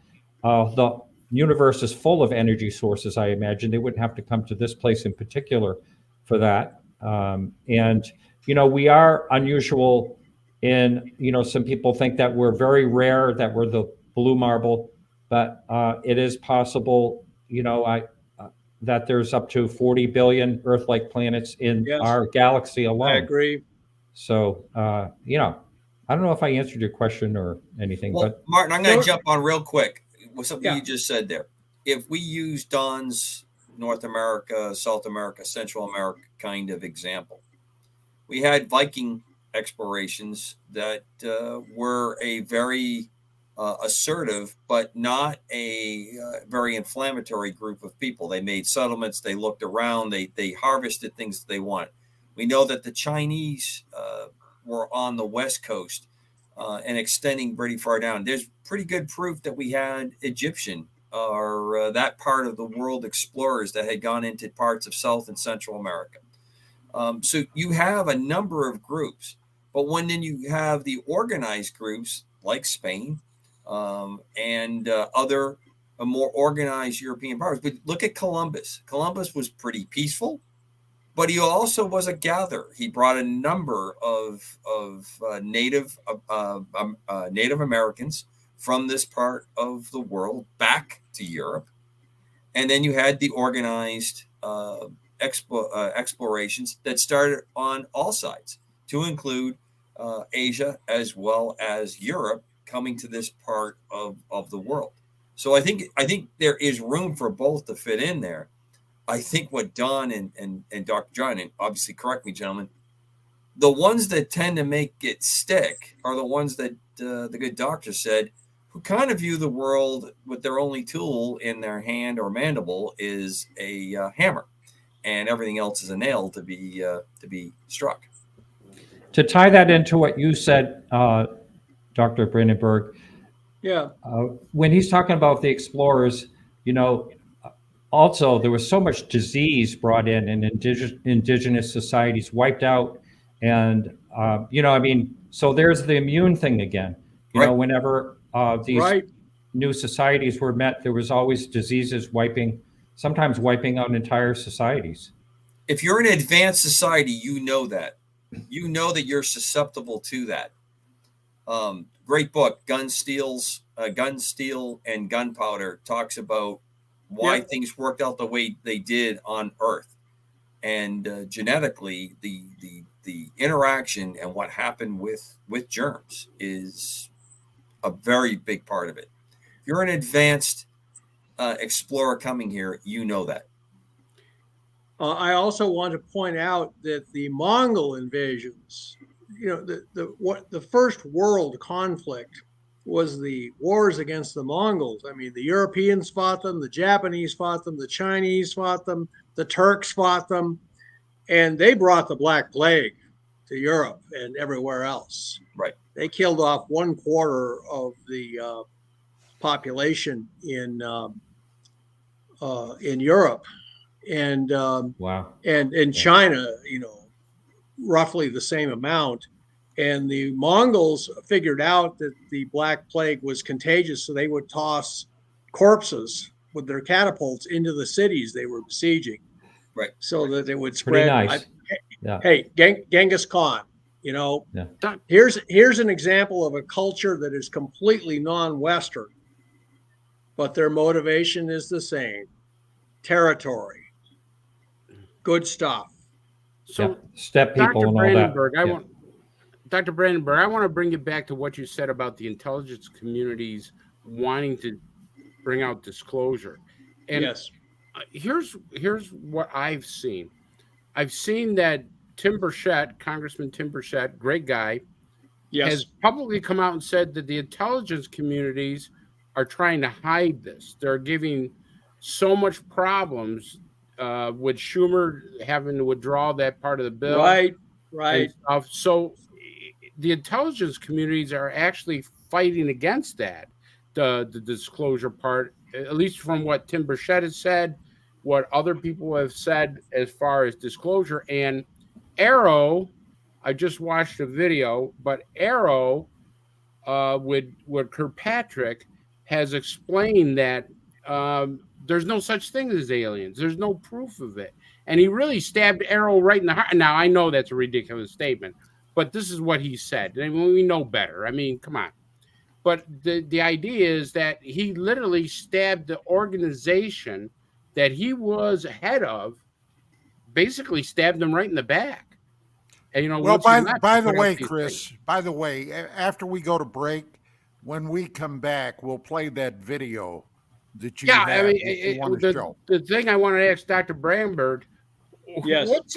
universe is full of energy sources. I imagine they wouldn't have to come to this place in particular for that. And, you know, we are unusual in, you know, some people think that we're very rare, that we're the blue marble, but it is possible, you know, that there's up to 40 billion Earth-like planets in our galaxy alone. I agree. So, you know, I don't know if I answered your question or anything, well, but Martin, I'm going to jump on real quick with something you just said there. If we use Don's North America, South America, Central America kind of example, we had Viking explorations that were a very assertive, but not a very inflammatory group of people. They made settlements, they looked around, they harvested things that they wanted. We know that the Chinese were on the West Coast and extending pretty far down. There's pretty good proof that we had Egyptian or that part of the world explorers that had gone into parts of South and Central America. So you have a number of groups, but when then you have the organized groups like Spain and other more organized European powers. But look at Columbus. Columbus was pretty peaceful, but he also was a gatherer. He brought a number of Native Americans from this part of the world back to Europe. And then you had the organized explorations that started on all sides, to include Asia as well as Europe coming to this part of the world. So I think there is room for both to fit in there. I think what Don and Dr. John, and obviously correct me, gentlemen, the ones that tend to make it stick are the ones that the good doctor said, who kind of view the world with their only tool in their hand or mandible is a hammer, and everything else is a nail to be struck. to tie that into what you said, Dr. Brandenburg, when he's talking about the explorers, you know, also there was so much disease brought in and indigenous societies wiped out. And, you know, I mean, so there's the immune thing again. You know, whenever these new societies were met, there was always diseases sometimes wiping out entire societies. If you're an advanced society, you know that. You know that you're susceptible to that. Great book, Gun, Steel, and Gunpowder, talks about why things worked out the way they did on Earth. And genetically, the interaction and what happened with germs is a very big part of it. If you're an advanced explorer coming here, you know that. I also want to point out that the Mongol invasions, you know, the first world conflict was the wars against the Mongols. I mean, the Europeans fought them, the Japanese fought them, the Chinese fought them, the Turks fought them, and they brought the Black Plague to Europe and everywhere else. Right. They killed off 1/4 of the population in Europe. and Wow. and in China, roughly the same amount. And the Mongols figured out that the Black Plague was contagious, so they would toss corpses with their catapults into the cities they were besieging, Right. so that it would Pretty spread. nice. Yeah. Hey, Genghis Khan, Yeah. here's an example of a culture that is completely non-Western, but their motivation is the same: territory, good stuff. So, Yeah. Step people Dr. and all Brandenburg, that. Dr. Brandenburg, I want to bring you back to what you said about the intelligence communities wanting to bring out disclosure. And Yes. here's what I've seen. I've seen that Tim Burchett, Congressman Tim Burchett, great guy, Yes. has publicly come out and said that the intelligence communities are trying to hide this. They're giving so much problems with Schumer having to withdraw that part of the bill. Right. And stuff. So the intelligence communities are actually fighting against that, the disclosure part, at least from what Tim Burchett has said, what other people have said as far as disclosure. And Arrow, I just watched a video, but Arrow with Kirkpatrick has explained that there's no such thing as aliens. There's no proof of it. And he really stabbed Arrow right in the heart. Now, I know that's a ridiculous statement, but this is what he said. I mean, we know better. I mean, come on. But the idea is that he literally stabbed the organization that he was head of, basically stabbed them right in the back. And, well, by the way, Chris, after we go to break, when we come back, we'll play that video that you have. The thing I want to ask Dr. Brandenburg, yes. What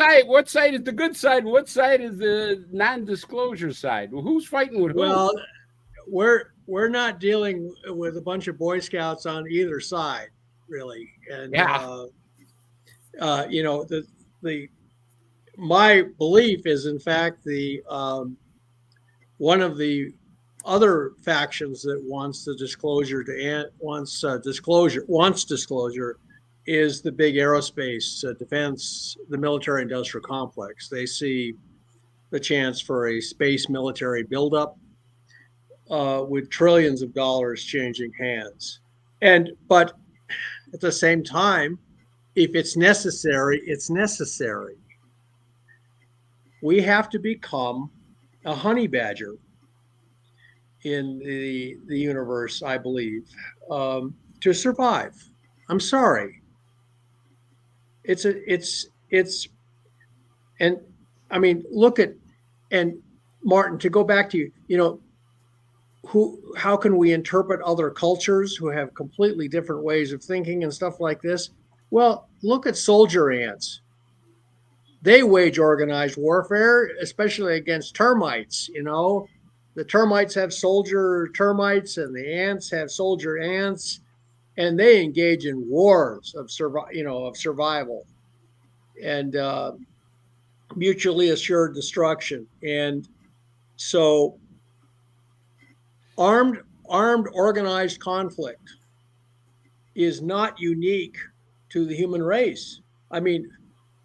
side is the good side? What side is the non-disclosure side? Who's fighting with who? Well, we're not dealing with a bunch of Boy Scouts on either side, really. And my belief is, in fact, the one of the other factions that wants disclosure is the big aerospace defense, the military industrial complex. They see the chance for a space military buildup with trillions of dollars changing hands. But at the same time, if it's necessary, it's necessary. We have to become a honey badger in the universe, I believe, to survive. I'm sorry. And I mean, look at, and Martin, to go back to how can we interpret other cultures who have completely different ways of thinking and stuff like this? Well, look at soldier ants. They wage organized warfare, especially against termites. The termites have soldier termites, and the ants have soldier ants, and they engage in wars of survival and mutually assured destruction. And so, armed organized conflict is not unique to the human race. I mean,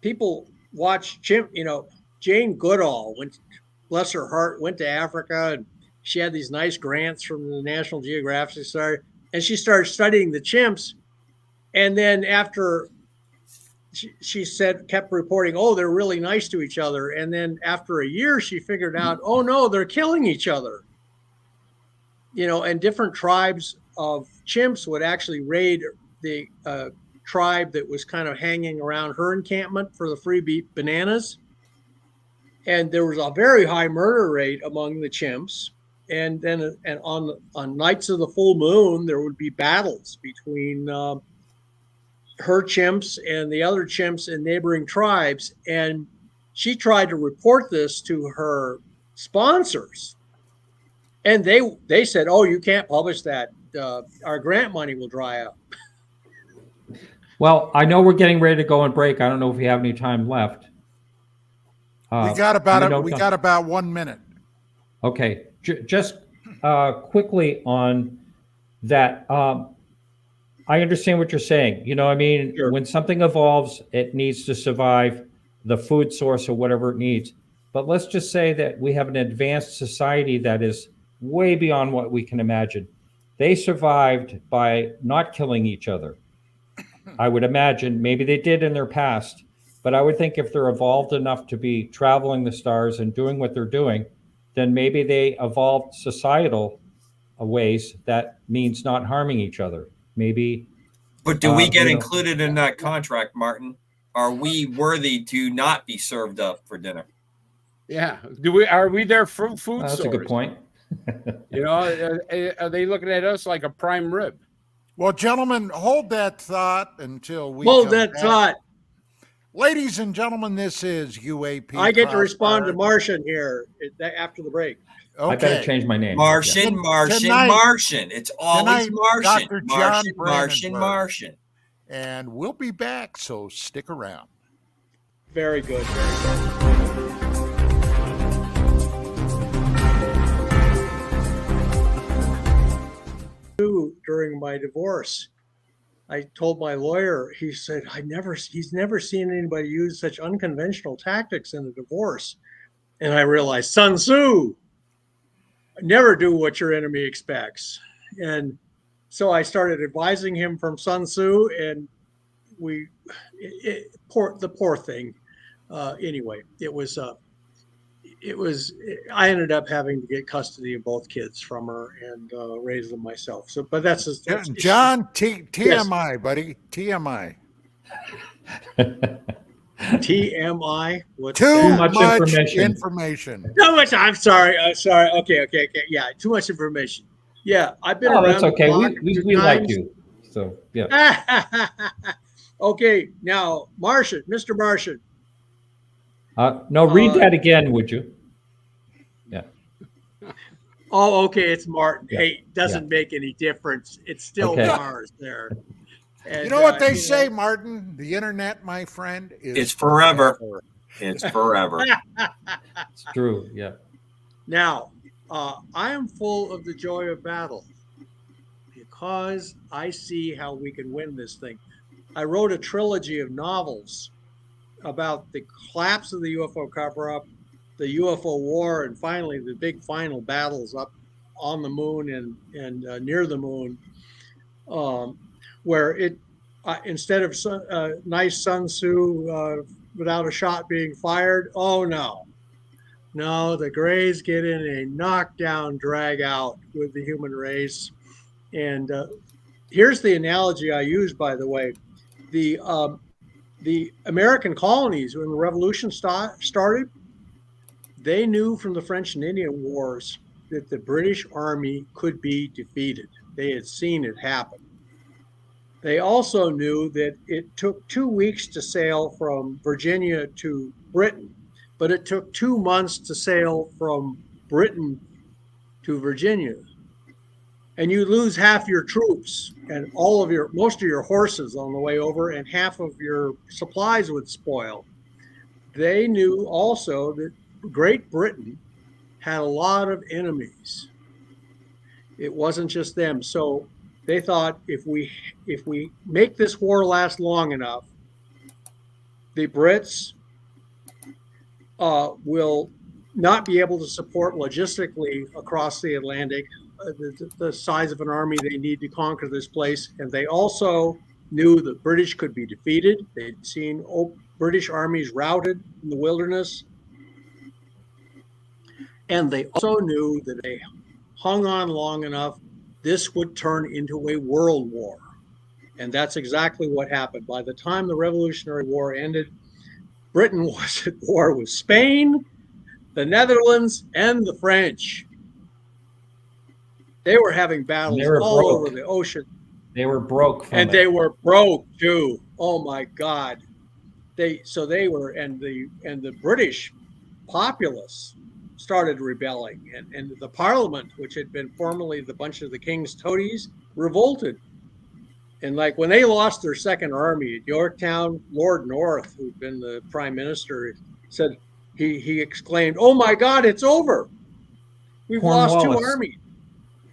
people watch Jane Goodall, bless her heart, went to Africa, and she had these nice grants from the National Geographic Society, and she started studying the chimps. And then after she kept reporting, oh, they're really nice to each other. And then after a year, she figured out, oh no, they're killing each other. And different tribes of chimps would actually raid the tribe that was kind of hanging around her encampment for the free bananas. And there was a very high murder rate among the chimps. And then on nights of the full moon, there would be battles between her chimps and the other chimps in neighboring tribes. And she tried to report this to her sponsors. And they said, oh, you can't publish that. Our grant money will dry up. Well, I know we're getting ready to go on break. I don't know if we have any time left. We got about 1 minute. Okay. Just quickly on that. I understand what you're saying. You know, I mean, Sure. when something evolves, it needs to survive the food source or whatever it needs. But let's just say that we have an advanced society that is way beyond what we can imagine. They survived by not killing each other. I would imagine maybe they did in their past, but I would think if they're evolved enough to be traveling the stars and doing what they're doing, then maybe they evolved societal ways that means not harming each other. Maybe. But do we get you know, included in that contract, Martin? Are we worthy to not be served up for dinner? Yeah. Are we their food source? That's a good point. You know, are they looking at us like a prime rib? Well, gentlemen, hold that thought until we Hold come that back. thought. Ladies and gentlemen, this is UAP. I get to respond to Crossfire. Martian here after the break. Okay. I better change my name. Martian, Martian, Tonight- Martian. It's always tonight, Martian. Dr. John Martian, Martian, Brandenburg. Martian. And we'll be back, so stick around. Very good. Very good. During my divorce, I told my lawyer, he said, he's never seen anybody use such unconventional tactics in a divorce. And I realized, Sun Tzu, never do what your enemy expects. And so I started advising him from Sun Tzu, and the poor thing. Anyway, I ended up having to get custody of both kids from her and raise them myself. So, but that's John, TMI, buddy, TMI. TMI. What's Too that? much information. information. Too much. I'm sorry. Sorry. Okay. Yeah, too much information. Yeah, I've been around. That's okay. the block We like you. So yeah. Okay, now Mr. Martian. No, read that again, would you? Yeah. Oh, okay, it's Martin. Yeah. Hey, doesn't make any difference. It's still Okay. Mars there. And, You know what they you say, know, Martin? The internet, my friend, is It's forever. It's forever. It's true. Yeah. Now, I am full of the joy of battle because I see how we can win this thing. I wrote a trilogy of novels about the collapse of the UFO cover-up, the UFO war, and finally the big final battles up on the moon and near the moon, where it instead of nice Sun Tzu without a shot being fired, oh no, the Greys get in a knockdown, drag out with the human race. And here's the analogy I use, by the way. The American colonies, when the revolution started, they knew from the French and Indian Wars that the British Army could be defeated. They had seen it happen. They also knew that it took 2 weeks to sail from Virginia to Britain, but it took 2 months to sail from Britain to Virginia. And you lose half your troops and most of your horses on the way over, and half of your supplies would spoil. They knew also that Great Britain had a lot of enemies. It wasn't just them. So they thought if we make this war last long enough, the Brits will not be able to support logistically across the Atlantic the size of an army they need to conquer this place. And they also knew the British could be defeated. They'd seen British armies routed in the wilderness. And they also knew that they hung on long enough, this would turn into a world war. And that's exactly what happened. By the time the Revolutionary War ended, Britain was at war with Spain, the Netherlands, and the French. They were having battles all over the ocean. They were broke. They were broke too. Oh my God. And the British populace started rebelling, and the Parliament, which had been formerly the bunch of the King's toadies, revolted. And like when they lost their second army at Yorktown, Lord North, who'd been the prime minister, said, he exclaimed, "Oh my God, it's over. We've lost 2 armies."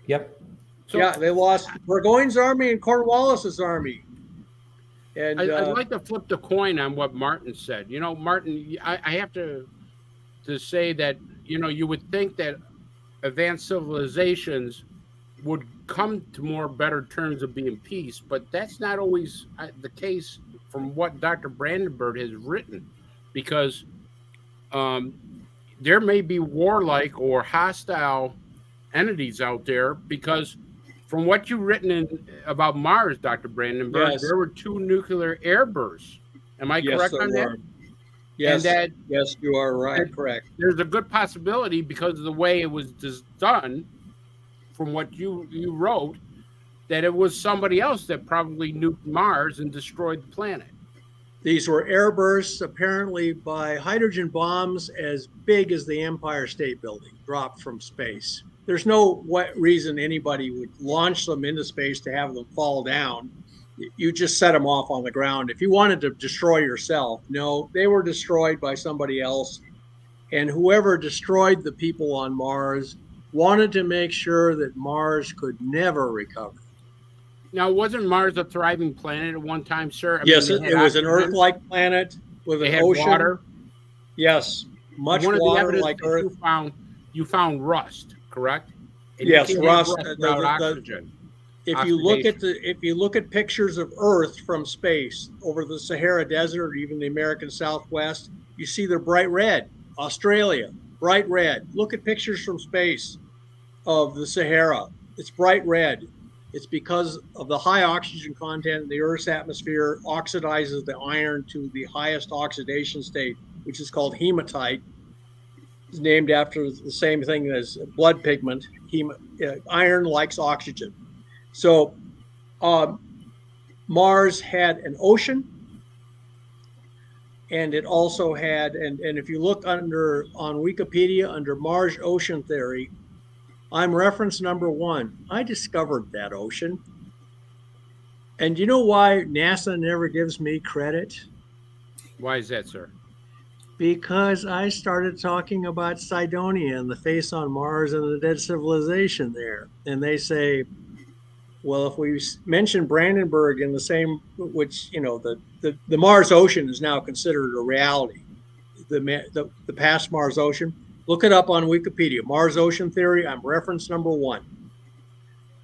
Yep. So yeah, they lost Burgoyne's army and Cornwallis's army. And I'd like to flip the coin on what Martin said. You know, Martin, I have to say that, you know, you would think that advanced civilizations would come to more better terms of being peace, but that's not always the case from what Dr. Brandenburg has written, because there may be warlike or hostile entities out there, because from what you've written about Mars, Dr. Brandenburg, Yes. there were 2 nuclear airbursts. Am I yes, correct there on that? were. Yes, And that yes, you are right. Correct. there's a good possibility, because of the way it was done, from what you wrote, that it was somebody else that probably nuked Mars and destroyed the planet. These were airbursts, apparently by hydrogen bombs as big as the Empire State Building, dropped from space. There's no reason anybody would launch them into space to have them fall down. You just set them off on the ground. If you wanted to destroy yourself, no, they were destroyed by somebody else. And whoever destroyed the people on Mars wanted to make sure that Mars could never recover. Now, wasn't Mars a thriving planet at one time, sir? Yes, they had it was an oxygen, Earth-like planet with They an had ocean. water. Yes, much One of the water evidence like that Earth. you found rust, correct? And you Yes, can't have rust. without oxygen. If you look at pictures of Earth from space over the Sahara Desert or even the American Southwest, you see they're bright red. Australia, bright red. Look at pictures from space of the Sahara. It's bright red. It's because of the high oxygen content in the Earth's atmosphere oxidizes the iron to the highest oxidation state, which is called hematite. It's named after the same thing as blood pigment. Iron likes oxygen. So Mars had an ocean, and it also had, and if you look on Wikipedia under Mars ocean theory, I'm reference number 1. I discovered that ocean. And you know why NASA never gives me credit? Why is that, sir? Because I started talking about Cydonia and the face on Mars and the dead civilization there. And they say, well, if we mention Brandenburg in the same, which, you know, the Mars ocean is now considered a reality, the past Mars ocean. Look it up on Wikipedia. Mars ocean theory, I'm reference number 1.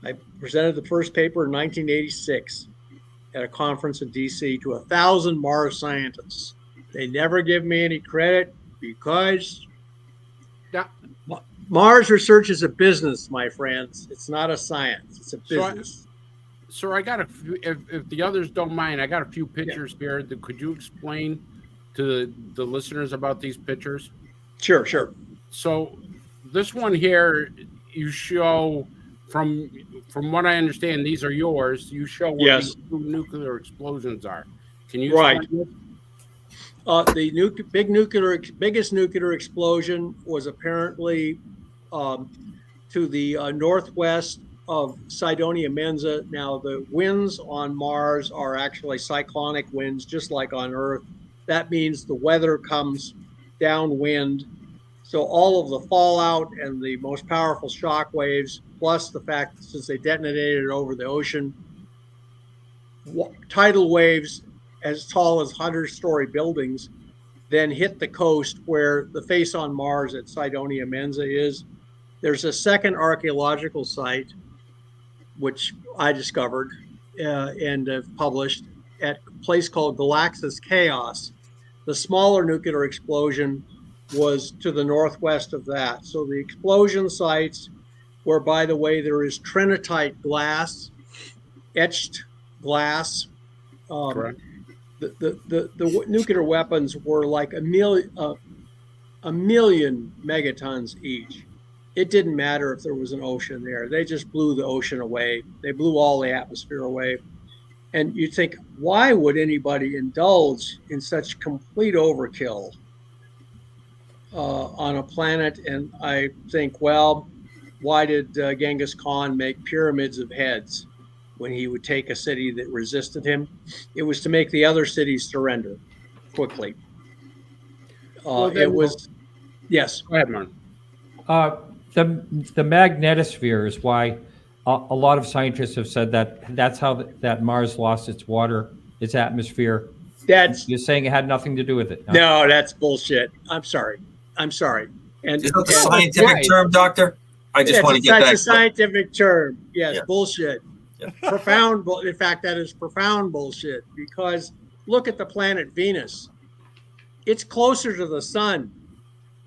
I presented the first paper in 1986 at a conference in DC to 1,000 Mars scientists. They never give me any credit because Mars research is a business, my friends. It's not a science. It's a business. So I got a few, if the others don't mind, I got a few pictures here. Could you explain to the listeners about these pictures? Sure. So this one here, you show, from what I understand, these are yours. You show where these 2 nuclear explosions are. Can you explain this? The biggest nuclear explosion was apparently to the northwest of Cydonia Mensa. Now, the winds on Mars are actually cyclonic winds, just like on Earth. That means the weather comes downwind. So all of the fallout and the most powerful shock waves, plus the fact that since they detonated it over the ocean, tidal waves as tall as 100-story buildings then hit the coast where the face on Mars at Cydonia Mensa is. There's a second archaeological site, which I discovered and published at a place called Galaxis Chaos. The smaller nuclear explosion was to the northwest of that. So the explosion sites where, by the way, there is trinitite glass, etched glass. Correct. The nuclear weapons were like a million megatons each. It didn't matter if there was an ocean there. They just blew the ocean away. They blew all the atmosphere away. And you think, why would anybody indulge in such complete overkill on a planet? And I think, well, why did Genghis Khan make pyramids of heads when he would take a city that resisted him? It was to make the other cities surrender quickly. Yes. Go ahead, Martin. The magnetosphere is why a lot of scientists have said that that's how that Mars lost its water, its atmosphere. You're saying it had nothing to do with it? Huh? No, that's bullshit. I'm sorry. And is that the scientific term, Doctor? I just want to get that. That's a scientific term. Yes, Yeah. bullshit. Yeah. Profound. In fact, that is profound bullshit, because look at the planet Venus. It's closer to the sun.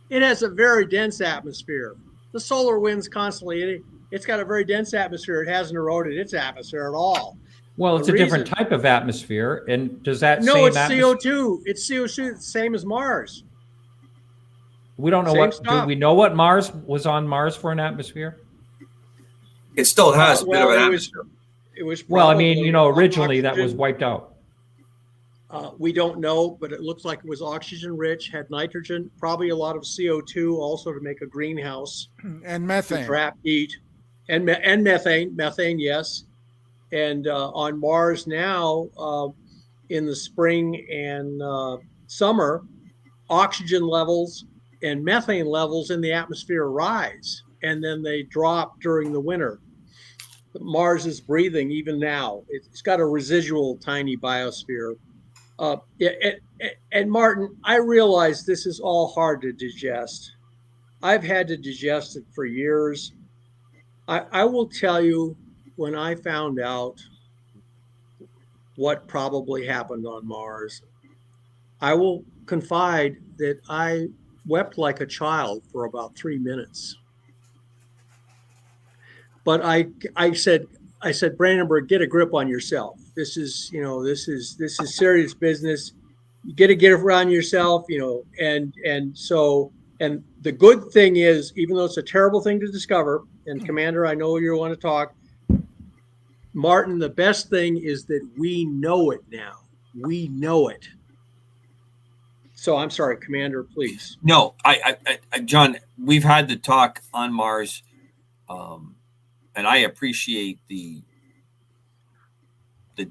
It has a very dense atmosphere. The solar wind's constantly, it's got a very dense atmosphere. It hasn't eroded its atmosphere at all. Well, it's a different type of atmosphere. And does that No, it's atmosphere... CO2. It's CO2, the same as Mars. We don't know do we know what Mars was on Mars for an atmosphere? It still has a bit of an atmosphere. It was originally that was wiped out. We don't know, but it looks like it was oxygen rich, had nitrogen, probably a lot of CO2 also to make a greenhouse. And methane. To trap heat. And methane, yes. And on Mars now, in the spring and summer, oxygen levels and methane levels in the atmosphere rise, and then they drop during the winter. Mars is breathing even now. It's got a residual tiny biosphere. And Martin, I realize this is all hard to digest. I've had to digest it for years. I will tell you, when I found out what probably happened on Mars, I will confide that I wept like a child for about 3 minutes. But I said, Brandenburg, get a grip on yourself. This is serious business. You get around yourself, and the good thing is, even though it's a terrible thing to discover, and Commander, I know you want to talk, Martin, the best thing is that we know it now. We know it. So I'm sorry, Commander, please. No, I John, we've had the talk on Mars, and I appreciate the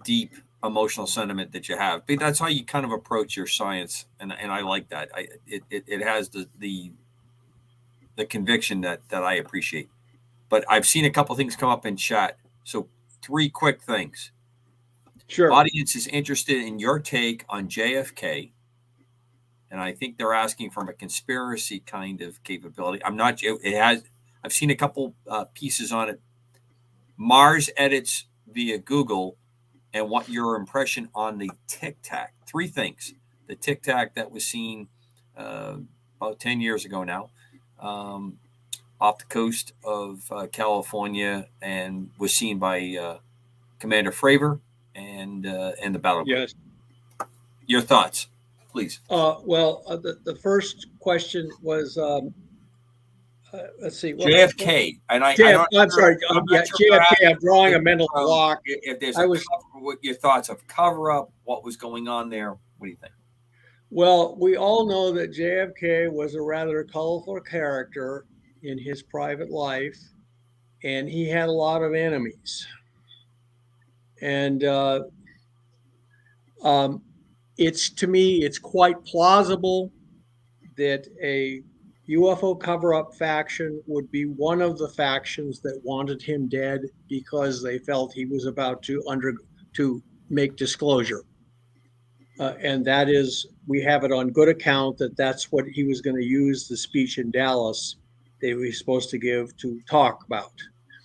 deep emotional sentiment that you have. But that's how you kind of approach your science, and I like that. It has the conviction that I appreciate. But I've seen a couple things come up in chat. So 3 quick things. Sure. Audience is interested in your take on JFK. And I think they're asking from a conspiracy kind of capability. I've seen a couple pieces on it. Mars edits via Google, and what your impression on the Tic Tac. 3 things. The Tic Tac that was seen about 10 years ago now, off the coast of California, and was seen by Commander Fravor and the battle group. Yes. Your thoughts, please. The first question was, let's see. JFK. I'm sorry. JFK. I'm drawing a mental block. If there's what your thoughts of cover up, what was going on there? What do you think? Well, we all know that JFK was a rather colorful character in his private life, and he had a lot of enemies. And to me, it's quite plausible that a UFO cover-up faction would be one of the factions that wanted him dead because they felt he was about to make disclosure. And that is, we have it on good account that that's what he was going to use the speech in Dallas that he was supposed to give to talk about.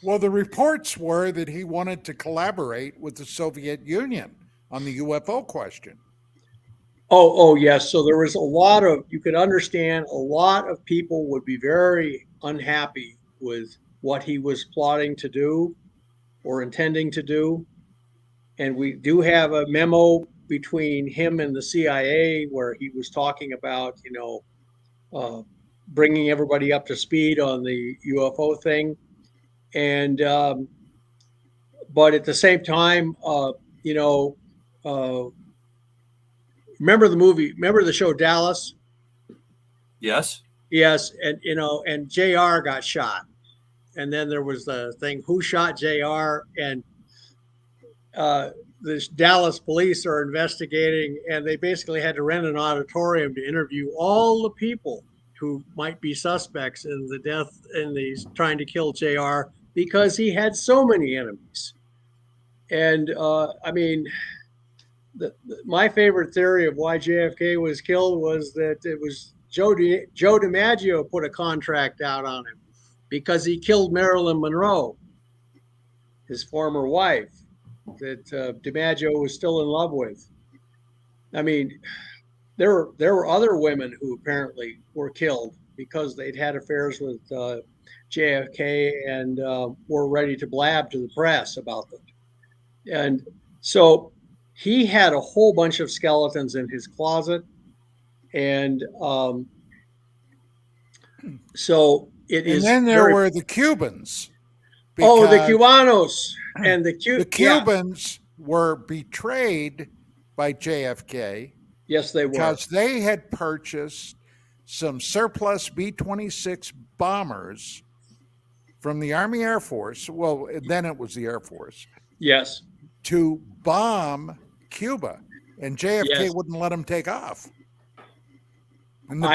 Well, the reports were that he wanted to collaborate with the Soviet Union on the UFO question. Oh, yes. So there was you could understand, a lot of people would be very unhappy with what he was plotting to do or intending to do. And we do have a memo between him and the CIA where he was talking about, bringing everybody up to speed on the UFO thing. And, but at the same time, remember the show Dallas? Yes. Yes. And JR got shot. And then there was the thing, who shot JR? And the Dallas police are investigating, and they basically had to rent an auditorium to interview all the people who might be suspects in the death, in the trying to kill JR because he had so many enemies. And I mean, my favorite theory of why JFK was killed was that it was Joe DiMaggio put a contract out on him because he killed Marilyn Monroe, his former wife, that DiMaggio was still in love with. I mean, there were other women who apparently were killed because they'd had affairs with JFK and were ready to blab to the press about them. And so he had a whole bunch of skeletons in his closet. And so it is. And then there were the Cubans. Oh, the Cubanos. And the Cubans were betrayed by JFK. Yes, they were. Because they had purchased some surplus B-26 bombers from the Army Air Force. Well, then it was the Air Force. Yes. To bomb Cuba. And JFK wouldn't let them take off. And the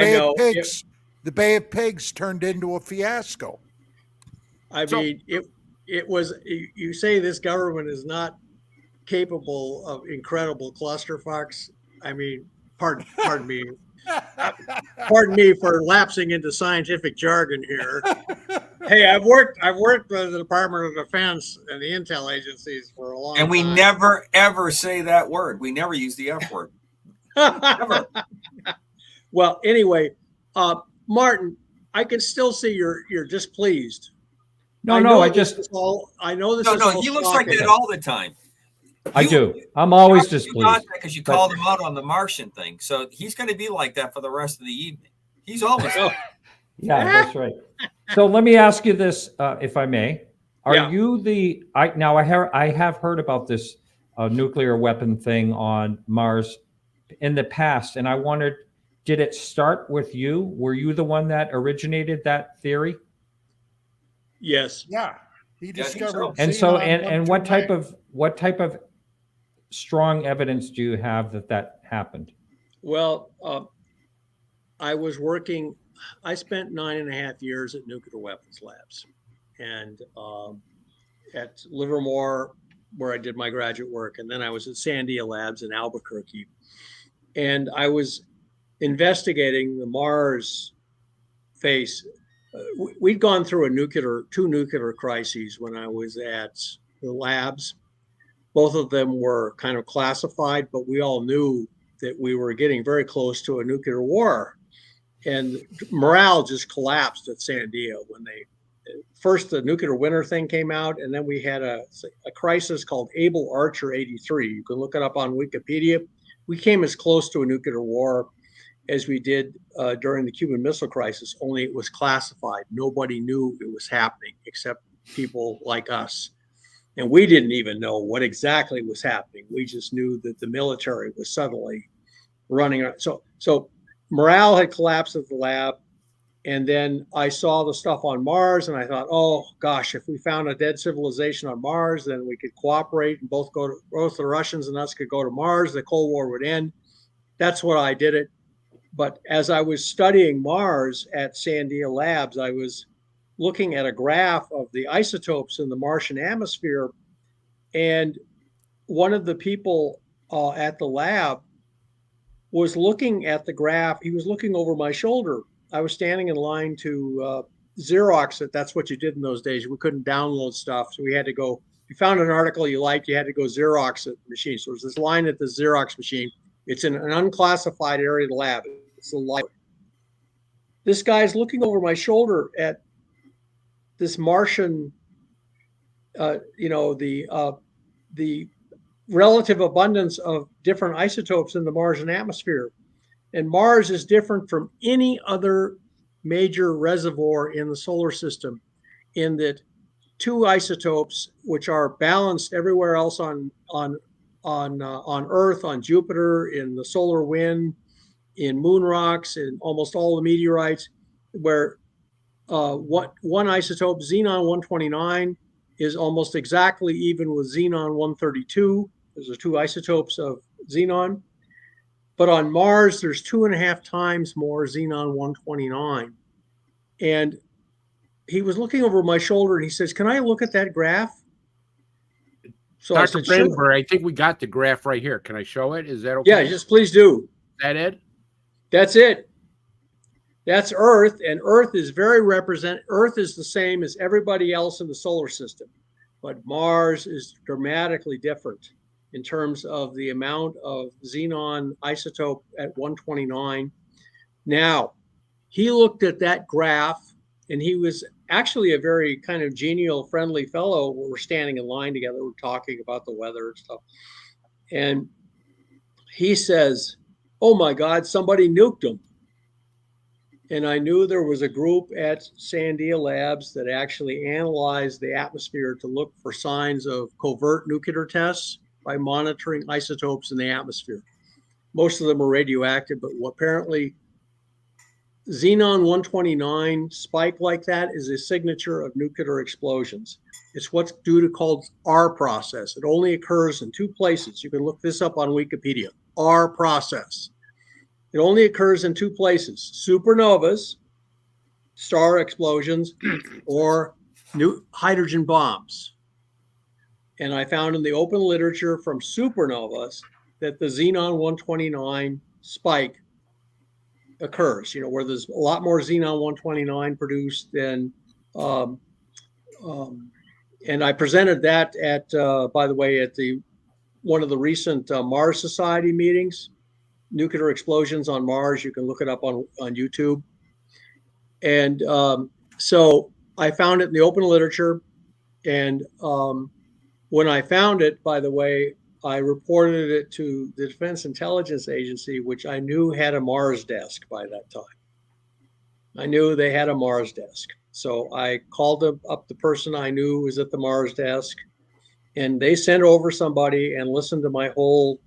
Bay of Pigs turned into a fiasco. I mean, it was, you say this government is not capable of incredible clusterfucks. I mean, pardon me. Pardon me for lapsing into scientific jargon here. Hey, I've worked with the Department of Defense and the intel agencies for a long time. And we never ever say that word. We never use the F word. Never. Well, anyway, Martin, I can still see you're displeased. No, I know this is all he looks like that all the time. I do. I'm always displeased. Because you called him out on the Martian thing. So he's going to be like that for the rest of the evening. He's always Yeah, that's right. So let me ask you this, if I may. Are you I have heard about this nuclear weapon thing on Mars in the past, and I wondered, did it start with you? Were you the one that originated that theory? Yes. Yeah. He discovered. So. And so, and what type of strong evidence do you have that happened? Well, I was working. I spent 9.5 years at nuclear weapons labs, and at Livermore, where I did my graduate work, and then I was at Sandia Labs in Albuquerque, and I was investigating the Mars phase. We'd gone through two nuclear crises when I was at the labs. Both of them were kind of classified, but we all knew that we were getting very close to a nuclear war. And morale just collapsed at Sandia when first the nuclear winter thing came out, and then we had a crisis called Able Archer 83. You can look it up on Wikipedia. We came as close to a nuclear war as we did during the Cuban Missile Crisis, only it was classified. Nobody knew it was happening except people like us. And we didn't even know what exactly was happening. We just knew that the military was suddenly running around. So morale had collapsed at the lab. And then I saw the stuff on Mars, and I thought, oh gosh, if we found a dead civilization on Mars, then we could cooperate and both the Russians and us could go to Mars. The Cold War would end. That's what I did it. But as I was studying Mars at Sandia Labs, I was looking at a graph of the isotopes in the Martian atmosphere. And one of the people at the lab was looking at the graph. He was looking over my shoulder. I was standing in line to Xerox it. That's what you did in those days. We couldn't download stuff. So we had to go, if you found an article you liked, you had to go Xerox it the machine. So there's this line at the Xerox machine. It's in an unclassified area of the lab. It's the light. This guy's looking over my shoulder at this Martian, the relative abundance of different isotopes in the Martian atmosphere. And Mars is different from any other major reservoir in the solar system in that two isotopes, which are balanced everywhere else on Earth, on Jupiter, in the solar wind, in moon rocks, in almost all the meteorites, where one isotope, xenon 129, is almost exactly even with xenon 132. Those are two isotopes of xenon. But on Mars, there's 2.5 times more xenon 129. And he was looking over my shoulder and he says, "Can I look at that graph?" So Dr. I said, Brandenburg, "Sure." I think we got the graph right here. Can I show it? Is that okay? Yeah, just please do. Is that it? That's it. That's Earth, and Earth is Earth is the same as everybody else in the solar system, but Mars is dramatically different in terms of the amount of xenon isotope at 129. Now, he looked at that graph, and he was actually a very kind of genial, friendly fellow. We're standing in line together, we're talking about the weather and stuff, and he says, "Oh my God, somebody nuked them." And I knew there was a group at Sandia Labs that actually analyzed the atmosphere to look for signs of covert nuclear tests by monitoring isotopes in the atmosphere. Most of them are radioactive, but apparently xenon 129 spike like that is a signature of nuclear explosions. It's what's called R process. It only occurs in two places. You can look this up on Wikipedia. R process. It only occurs in two places: supernovas, star explosions, or new hydrogen bombs. And I found in the open literature from supernovas that the xenon 129 spike occurs, where there's a lot more xenon 129 produced than, and I presented that at, by the way, at one of the recent Mars Society meetings. Nuclear explosions on Mars. You can look it up on YouTube. And so I found it in the open literature. And when I found it, by the way, I reported it to the Defense Intelligence Agency, which I knew had a Mars desk by that time. I knew they had a Mars desk. So I called up the person I knew was at the Mars desk, and they sent over somebody and listened to my whole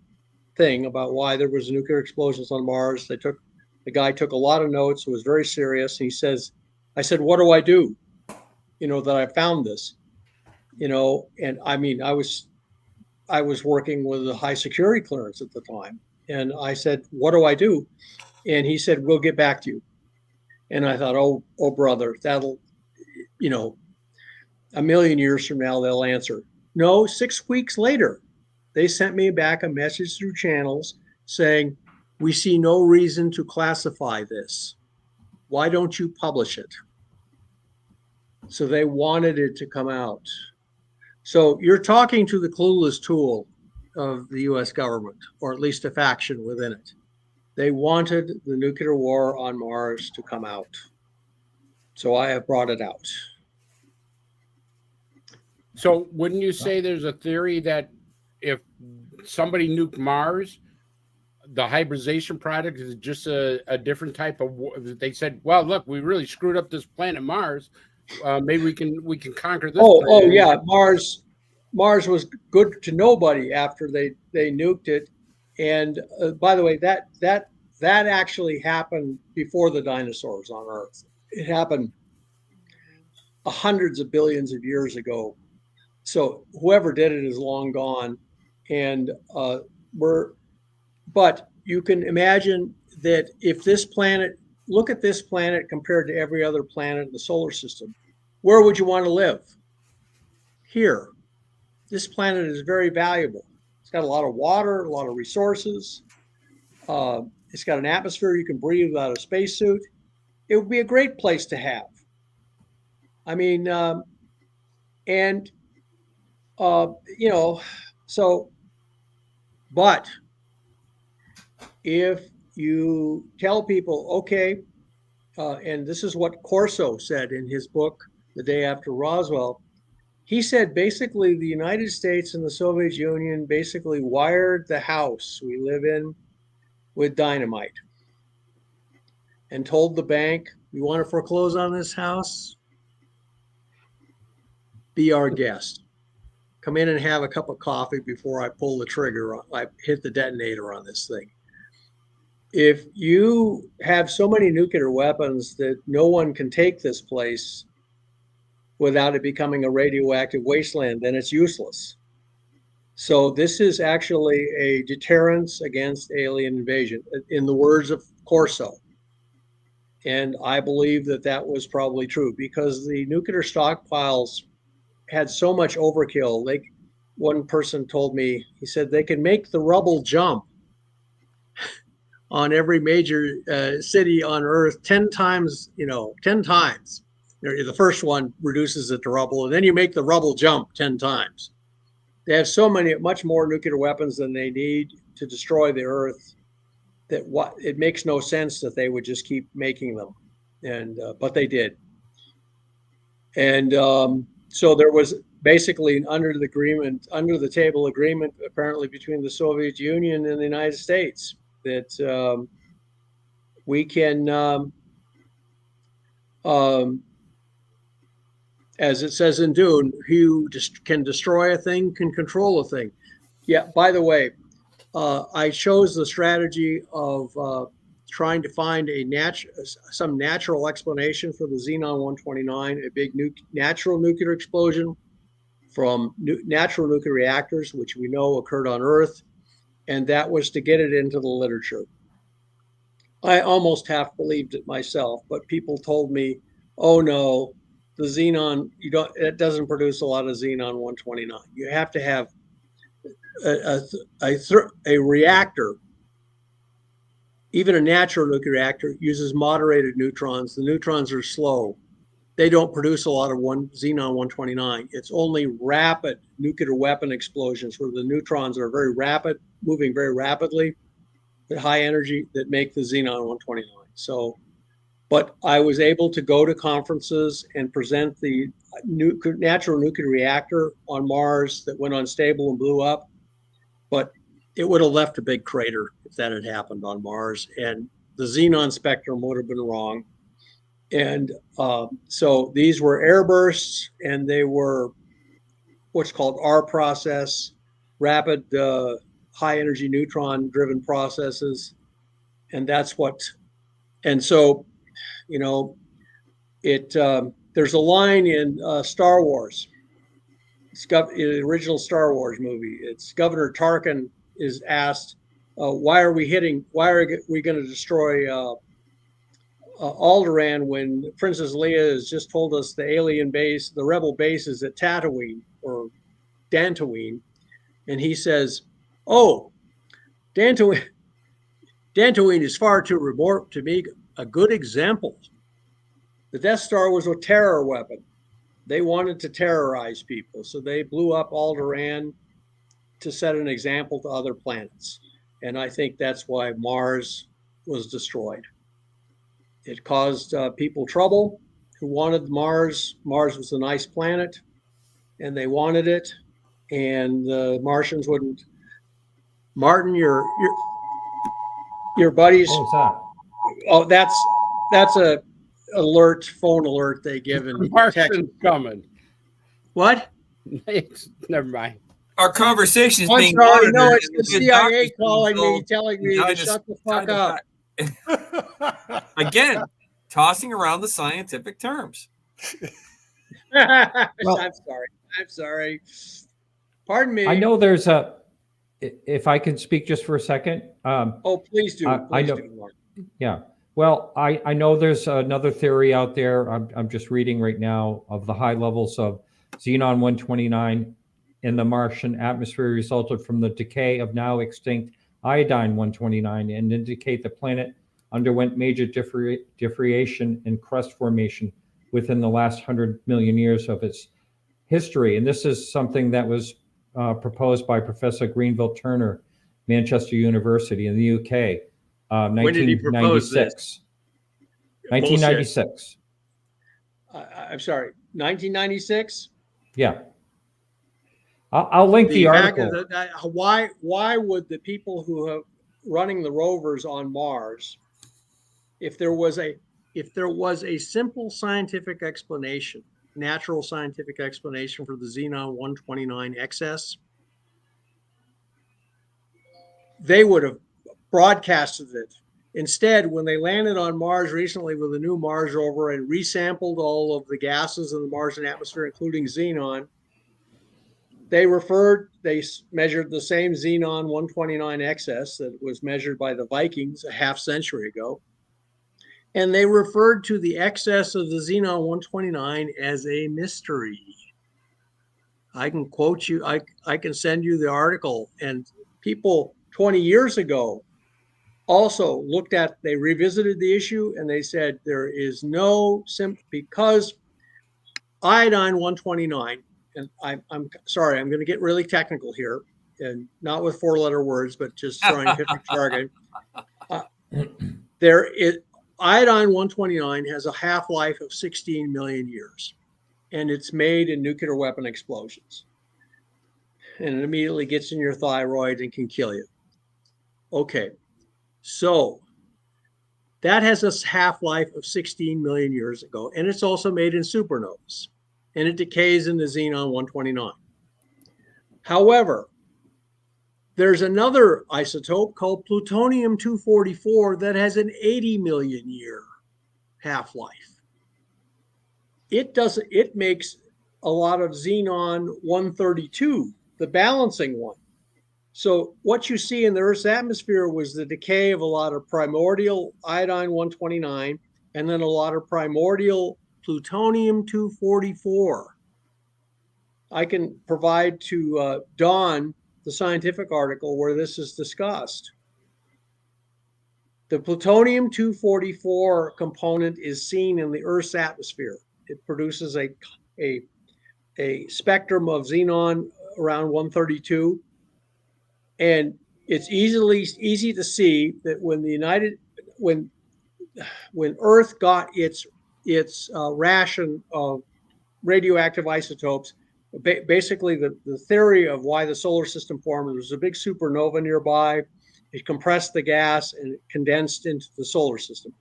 thing about why there was nuclear explosions on Mars. The guy took a lot of notes. It was very serious. He says, I said, "What do I do? That I found this, and I mean, I was working with a high security clearance at the time. And I said, "What do I do?" And he said, "We'll get back to you." And I thought, oh brother, that'll, a million years from now, they'll answer. No, 6 weeks later, they sent me back a message through channels saying, "We see no reason to classify this. Why don't you publish it?" So they wanted it to come out. So you're talking to the clueless tool of the US government, or at least a faction within it. They wanted the nuclear war on Mars to come out. So I have brought it out. So wouldn't you say there's a theory that if somebody nuked Mars, the hybridization product is just a different type of war? They said, "Well, look, we really screwed up this planet Mars. Maybe we can conquer this." Oh yeah, Mars was good to nobody after they nuked it. And by the way, that actually happened before the dinosaurs on Earth. It happened hundreds of billions of years ago. So whoever did it is long gone, and but you can imagine that if this planet, look at this planet compared to every other planet in the solar system, where would you want to live? Here. This planet is very valuable. It's got a lot of water, a lot of resources. It's got an atmosphere you can breathe without a spacesuit. It would be a great place to have. I mean, but if you tell people, okay, and this is what Corso said in his book, The Day After Roswell, he said basically the United States and the Soviet Union basically wired the house we live in with dynamite and told the bank, "You want to foreclose on this house? Be our guest. Come in and have a cup of coffee before I pull the trigger, I hit the detonator on this thing." If you have so many nuclear weapons that no one can take this place without it becoming a radioactive wasteland, then it's useless. So this is actually a deterrence against alien invasion, in the words of Corso. And I believe that that was probably true because the nuclear stockpiles had so much overkill. One person told me, he said they can make the rubble jump on every major city on Earth 10 times, 10 times. The first one reduces it to rubble, and then you make the rubble jump 10 times. They have much more nuclear weapons than they need to destroy the Earth, that it makes no sense that they would just keep making them. But they did. And so there was basically under the table agreement, apparently between the Soviet Union and the United States, that we can, as it says in Dune, who can destroy a thing can control a thing. Yeah, by the way, I chose the strategy of trying to find some natural explanation for the Xenon-129, a big natural nuclear explosion from natural nuclear reactors, which we know occurred on Earth, and that was to get it into the literature. I almost half believed it myself, but people told me, "Oh no, the xenon it doesn't produce a lot of Xenon-129. You have to have a reactor." Even a natural nuclear reactor uses moderated neutrons. The neutrons are slow. They don't produce a lot of Xenon-129. It's only rapid nuclear weapon explosions where the neutrons are very rapid, moving very rapidly at high energy, that make the Xenon-129. So, but I was able to go to conferences and present the natural nuclear reactor on Mars that went unstable and blew up. But it would have left a big crater if that had happened on Mars, and the xenon spectrum would have been wrong. And so these were air bursts, and they were what's called R process, rapid high energy neutron driven processes. And that's and so, there's a line in Star Wars. The original Star Wars movie. It's Governor Tarkin is asked, why are we going to destroy Alderaan when Princess Leia has just told us the rebel base is at Tatooine or Dantooine? And he says, "Oh, Dantooine is far too remote to be a good example. The Death Star was a terror weapon. They wanted to terrorize people, so they blew up Alderaan to set an example to other planets. And I think that's why Mars was destroyed. It caused people trouble who wanted Mars. Mars was a nice planet, and they wanted it, and the Martians wouldn't." Martin, your buddies. What was that? Oh, that's a phone alert they give in Martians coming. What? Never mind. Our conversation is I'm being sorry, monitored. no, it's the The CIA doctor's calling being me, telling me to shut the fuck up. Again, tossing around the scientific terms. I'm sorry. Pardon me. I know there's if I can speak just for a second. Please do. I know. Yeah. Well, I know there's another theory out there. I'm just reading right now of the high levels of Xenon-129 in the Martian atmosphere resulted from the decay of now extinct iodine-129 and indicate the planet underwent major differentiation and crust formation within the last 100 million years of its history. And this is something that was proposed by Professor Greenville Turner, Manchester University in the UK. 1996. When did he propose this? 1996. I'm sorry, 1996? Yeah. I'll link the article. Why would the people who are running the rovers on Mars, if there was a simple scientific explanation, natural scientific explanation for the Xenon-129 excess, they would have broadcasted it. Instead, when they landed on Mars recently with a new Mars rover and resampled all of the gases in the Martian atmosphere, including xenon, they measured the same Xenon-129 excess that was measured by the Vikings a half century ago. And they referred to the excess of the xenon 129 as a mystery. I can quote you, I can send you the article. And people 20 years ago also looked at, they revisited the issue and they said there is no, because iodine 129, and I'm sorry, I'm going to get really technical here, and not with four-letter words, but just scientific jargon. Iodine 129 has a half-life of 16 million years, and it's made in nuclear weapon explosions. And it immediately gets in your thyroid and can kill you. Okay, so that has a half-life of 16 million years ago, and it's also made in supernovas, and it decays in the xenon 129. However, there's another isotope called plutonium-244 that has an 80 million year half-life. It makes a lot of xenon 132, the balancing one. So what you see in the Earth's atmosphere was the decay of a lot of primordial iodine 129 and then a lot of primordial plutonium-244. I can provide to Dawn the scientific article where this is discussed. The plutonium-244 component is seen in the Earth's atmosphere. It produces a spectrum of xenon around 132. And it's easy to see that when Earth got its ration of radioactive isotopes, basically the theory of why the solar system formed, there was a big supernova nearby. It compressed the gas and it condensed into the solar system.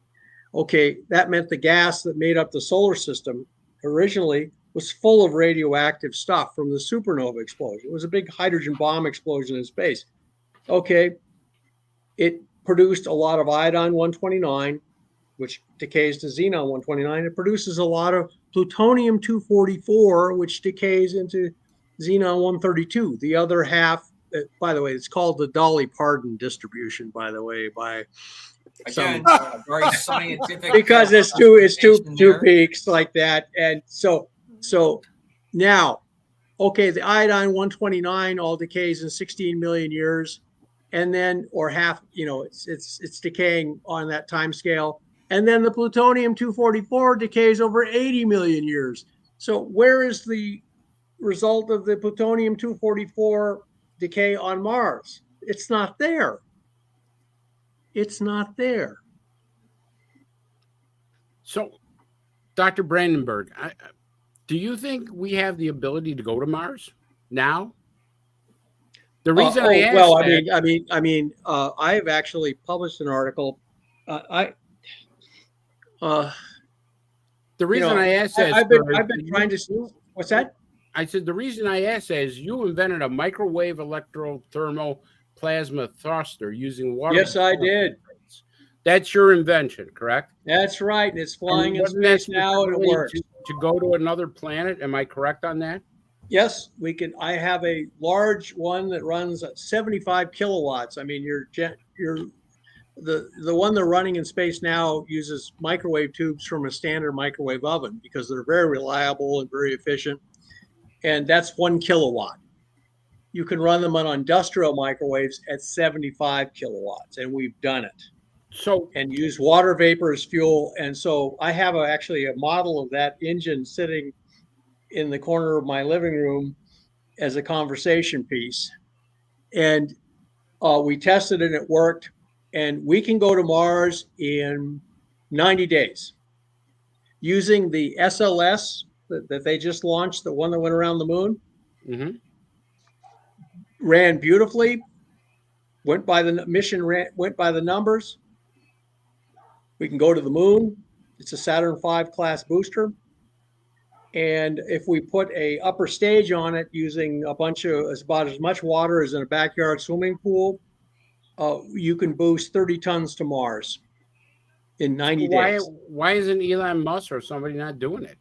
Okay, that meant the gas that made up the solar system originally was full of radioactive stuff from the supernova explosion. It was a big hydrogen bomb explosion in space. Okay, it produced a lot of iodine 129, which decays to xenon 129. It produces a lot of plutonium-244, which decays into xenon 132. The other half, by the way, it's called the Dolly Parton distribution, by the way, by again, very scientific. Because it's two peaks like that. And so now, okay, the iodine 129 all decays in 16 million years, and then, or half, it's decaying on that time scale. And then the plutonium-244 decays over 80 million years. So where is the result of the plutonium-244 decay on Mars? It's not there. It's not there. So, Dr. Brandenburg, do you think we have the ability to go to Mars now? The reason I asked I've actually published an article. The reason I asked that, I've been trying to. What's that? I said the reason I asked that is you invented a microwave electro-thermal plasma thruster using water. Yes, I did. That's your invention, correct? That's right. It's flying in space now, and it works. To go to another planet, am I correct on that? Yes, we can. I have a large one that runs at 75 kilowatts. I mean, the one they're running in space now uses microwave tubes from a standard microwave oven because they're very reliable and very efficient. And that's 1 kilowatt. You can run them on industrial microwaves at 75 kilowatts, and we've done it. And use water vapor as fuel. And so I have actually a model of that engine sitting in the corner of my living room as a conversation piece. And we tested it and it worked. And we can go to Mars in 90 days using the SLS that they just launched, the one that went around the moon. Mm-hmm. Ran beautifully, went by the numbers. We can go to the moon. It's a Saturn V class booster. And if we put a upper stage on it using about as much water as in a backyard swimming pool, you can boost 30 tons to Mars in 90 days. Why isn't Elon Musk or somebody not doing it?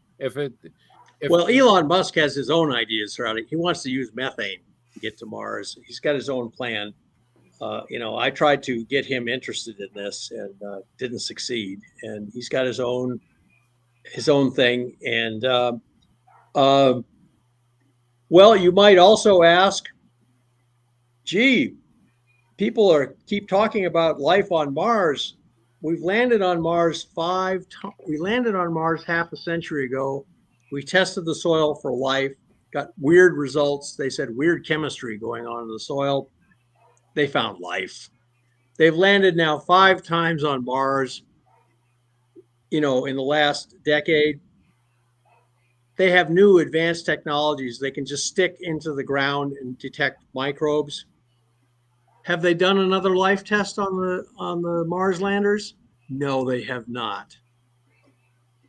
Well, Elon Musk has his own ideas surrounding. He wants to use methane to get to Mars. He's got his own plan. I tried to get him interested in this and didn't succeed. And he's got his own thing. And well, you might also ask, gee, people keep talking about life on Mars. We've landed on Mars 5 times. We landed on Mars half a century ago. We tested the soil for life, got weird results. They said weird chemistry going on in the soil. They found life. They've landed now 5 times on Mars, in the last decade. They have new advanced technologies. They can just stick into the ground and detect microbes. Have they done another life test on the Mars landers? No, they have not.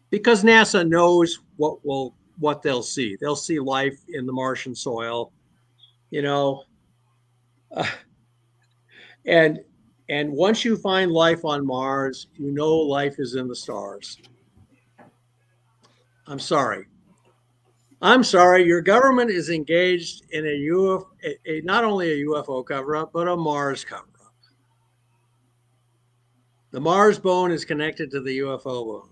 Because NASA knows what they'll see. They'll see life in the Martian soil, and once you find life on Mars, life is in the stars. I'm sorry. Your government is engaged in not only a UFO cover-up, but a Mars cover-up. The Mars bone is connected to the UFO bone.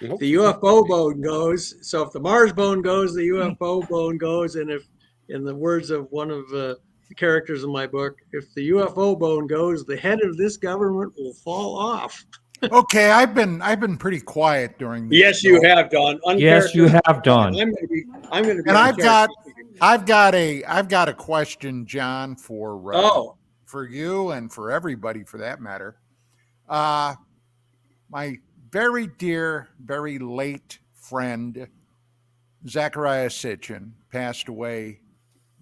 If the UFO bone goes, so if the Mars bone goes, the UFO bone goes, and if, in the words of one of the characters in my book, if the UFO bone goes, the head of this government will fall off. Okay, I've been pretty quiet during this. Yes, you have, Don. Yes, you have, Don. I'm going to be. And I've got a question, John, for you and for everybody for that matter. My very dear, very late friend, Zachariah Sitchin, passed away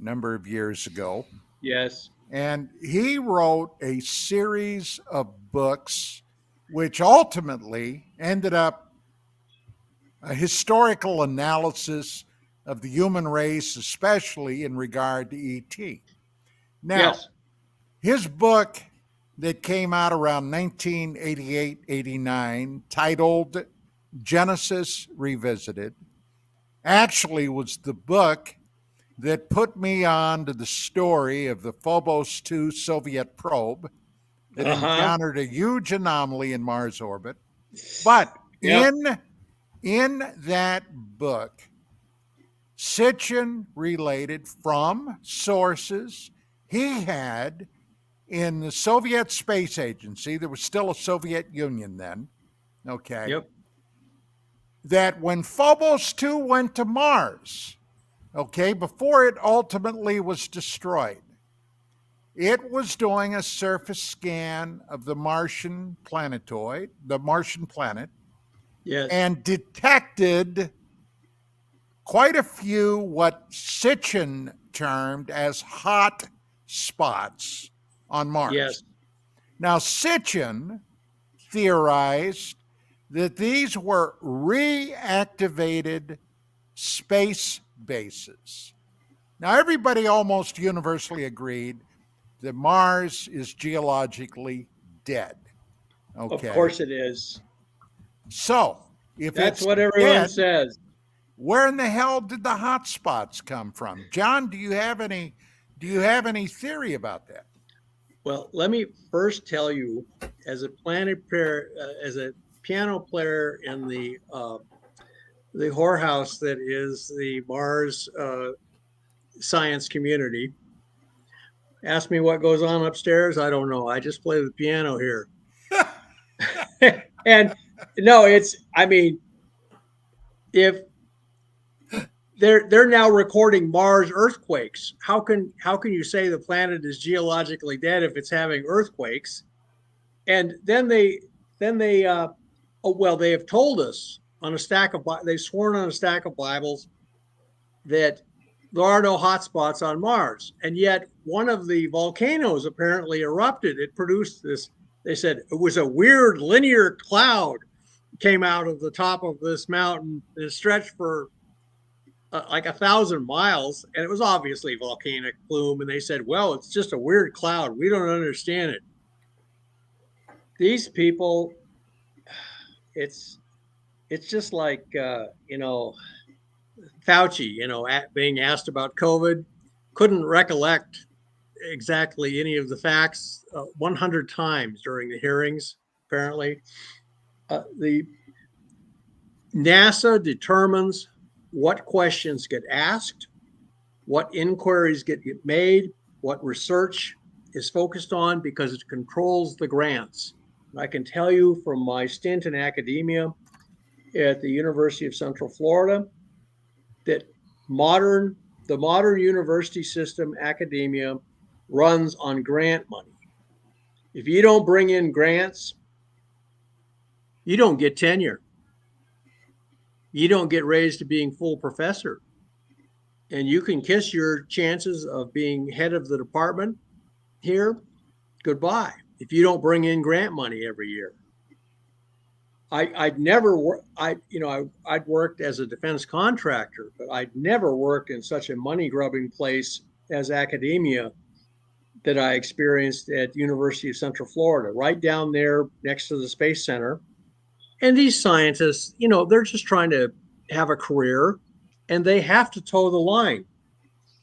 a number of years ago. Yes. And he wrote a series of books which ultimately ended up a historical analysis of the human race, especially in regard to ET. Now, yes. His book that came out around 1988-89, titled Genesis Revisited, actually was the book that put me on to the story of the Phobos 2 Soviet probe that encountered a huge anomaly in Mars orbit. But in that book, Sitchin related from sources he had in the Soviet Space Agency. There was still a Soviet Union then, okay? Yep. That when Phobos 2 went to Mars, okay, before it ultimately was destroyed, it was doing a surface scan of the Martian planetoid, the Martian planet, yes, and detected quite a few what Sitchin termed as hot spots on Mars. Yes. Now, Sitchin theorized that these were reactivated space bases. Now, everybody almost universally agreed that Mars is geologically dead. Okay. Of course it is. So, if that's it's what everyone dead, says, where in the hell did the hot spots come from? John, do you have any theory about that? Well, let me first tell you, as a piano player in the whorehouse that is the Mars science community. Ask me what goes on upstairs. I don't know. I just play the piano here. And no, if they're now recording Mars earthquakes, how can you say the planet is geologically dead if it's having earthquakes? And then they have told us they've sworn on a stack of Bibles that there are no hot spots on Mars. And yet one of the volcanoes apparently erupted. It produced this, they said it was a weird linear cloud came out of the top of this mountain. It stretched for like 1,000 miles, and it was obviously volcanic plume. And they said, well, it's just a weird cloud. We don't understand it. These people, it's just like, Fauci, being asked about COVID. couldn't recollect exactly any of the facts 100 times during the hearings, apparently. The NASA determines what questions get asked, what inquiries get made, what research is focused on, because it controls the grants. And I can tell you from my stint in academia at the University of Central Florida that the modern university system, academia, runs on grant money. If you don't bring in grants, you don't get tenure. You don't get raised to being full professor. And you can kiss your chances of being head of the department here goodbye if you don't bring in grant money every year. I'd worked as a defense contractor, but I'd never worked in such a money grubbing place as academia that I experienced at University of Central Florida, right down there next to the Space Center. And these scientists, they're just trying to have a career, and they have to toe the line.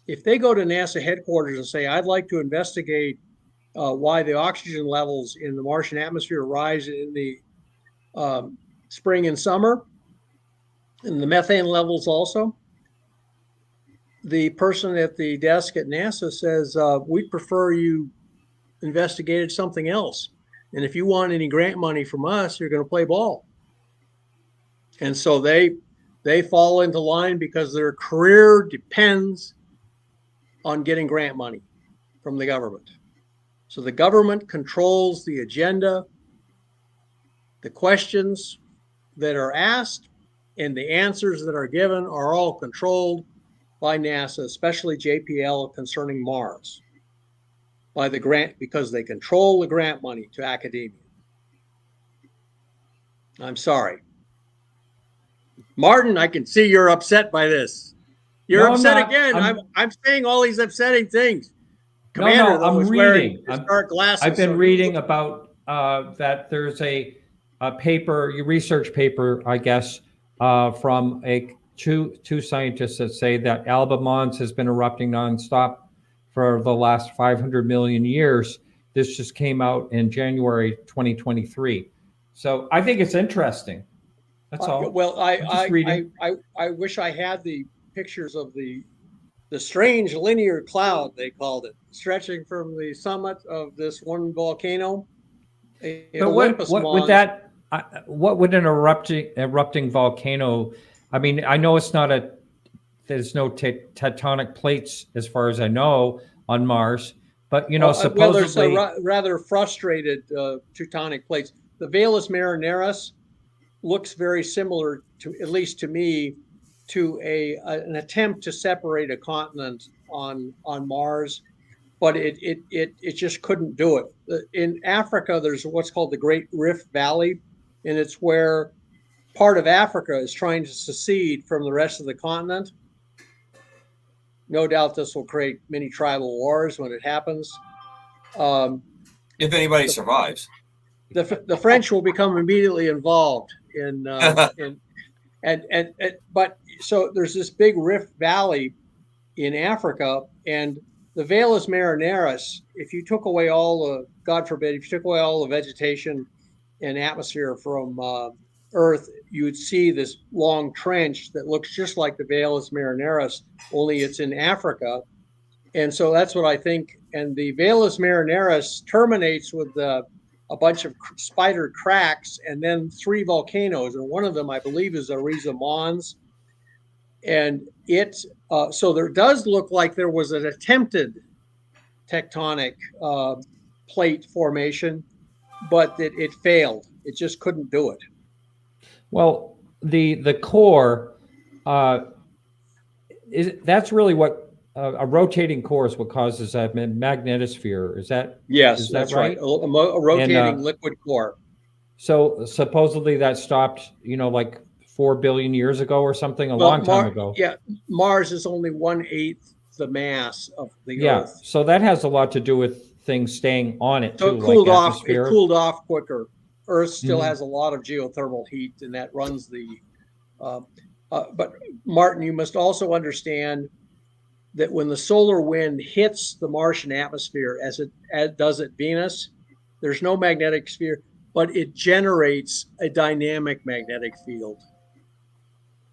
If they go to NASA headquarters and say, I'd like to investigate why the oxygen levels in the Martian atmosphere rise in the spring and summer, and the methane levels also, the person at the desk at NASA says, we'd prefer you investigated something else. And if you want any grant money from us, you're going to play ball. And so they fall into line because their career depends on getting grant money from the government. So the government controls the agenda, the questions that are asked, and the answers that are given are all controlled by NASA, especially JPL concerning Mars, by the grant, because they control the grant money to academia. I'm sorry. Martin, I can see you're upset by this. You're upset again. I'm saying all these upsetting things. Commander, no, I'm reading. Dark glasses. I've been reading about that there's a paper, a research paper, I guess, from two scientists that say that Alba Mons has been erupting nonstop for the last 500 million years. This just came out in January 2023. So I think it's interesting. That's all. Well, I wish I had the pictures of the strange linear cloud, they called it, stretching from the summit of this one volcano. But what would that? What would an erupting volcano? I mean, I know it's not there's no tectonic plates as far as I know on Mars, but supposedly there's rather frustrated tectonic plates. The Valles Marineris looks very similar to, at least to me, to an attempt to separate a continent on Mars, but it just couldn't do it. In Africa, there's what's called the Great Rift Valley, and it's where part of Africa is trying to secede from the rest of the continent. No doubt this will create many tribal wars when it happens. If anybody survives. The French will become immediately involved but so there's this big rift valley in Africa, and the Valles Marineris, if you took away God forbid, if you took away all the vegetation and atmosphere from Earth, you would see this long trench that looks just like the Valles Marineris, only it's in Africa. And so that's what I think. And the Valles Marineris terminates with a bunch of spider cracks and then 3 volcanoes. And one of them, I believe, is Ariza Mons. And so there does look like there was an attempted tectonic plate formation, but it failed. It just couldn't do it. Well, the core, that's really what a rotating core is what causes that magnetosphere. Is that? Yes, is that's that right? A rotating liquid core. So supposedly that stopped, like 4 billion years ago or something, a long time ago. Yeah, Mars is only 1/8 the mass of the Earth. So that has a lot to do with things staying on it so too. It cooled like off. atmosphere. It cooled off quicker. Earth still has a lot of geothermal heat, and that runs the. But Martin, you must also understand that when the solar wind hits the Martian atmosphere, as does at Venus, there's no magnetic sphere, but it generates a dynamic magnetic field.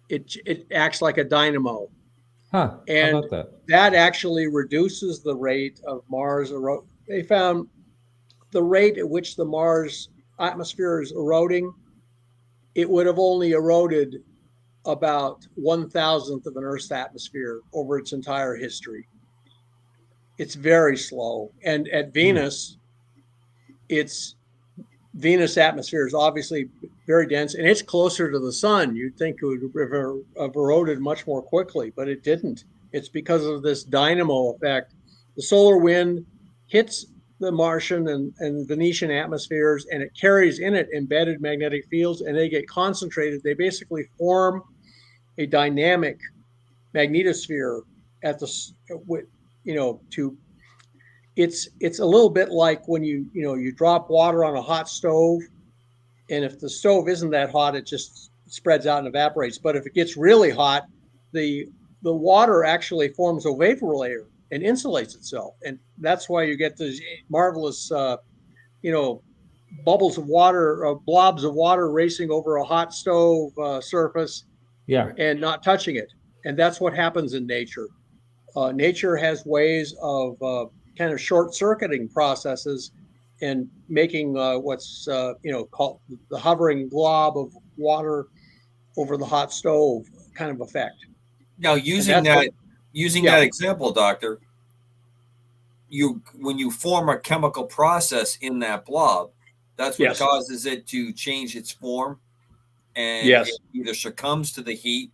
It acts like a dynamo. Huh? And how about that? that actually reduces the rate of Mars erosion. They found the rate at which the Mars atmosphere is eroding, it would have only eroded about 1,000th of an Earth's atmosphere over its entire history. It's very slow. And at Venus, Venus atmosphere is obviously very dense, and it's closer to the sun. You'd think it would have eroded much more quickly, but it didn't. It's because of this dynamo effect. The solar wind hits the Martian and Venetian atmospheres, and it carries in it embedded magnetic fields, and they get concentrated. They basically form a dynamic magnetosphere at the, it's a little bit like when you drop water on a hot stove, and if the stove isn't that hot, it just spreads out and evaporates. But if it gets really hot, the water actually forms a vapor layer and insulates itself, and that's why you get these marvelous, bubbles of water, blobs of water racing over a hot stove surface, and not touching it. And that's what happens in nature. Nature has ways of kind of short-circuiting processes and making what's called the hovering glob of water over the hot stove kind of effect. Now, using that example, Doctor, when you form a chemical process in that blob, that's what causes it to change its form, and it either succumbs to the heat,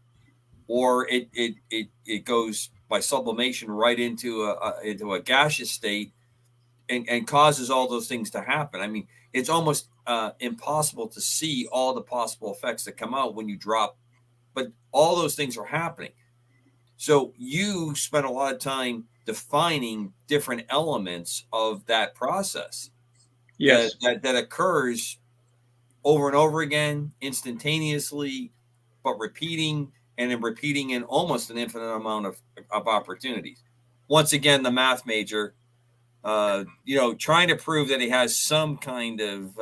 or it goes by sublimation right into a gaseous state, and causes all those things to happen. I mean, it's almost impossible to see all the possible effects that come out when you drop, but all those things are happening. So you spent a lot of time defining different elements of that process. Yes. That occurs over and over again, instantaneously, but repeating in almost an infinite amount of opportunities. Once again, the math major, trying to prove that he has some kind of,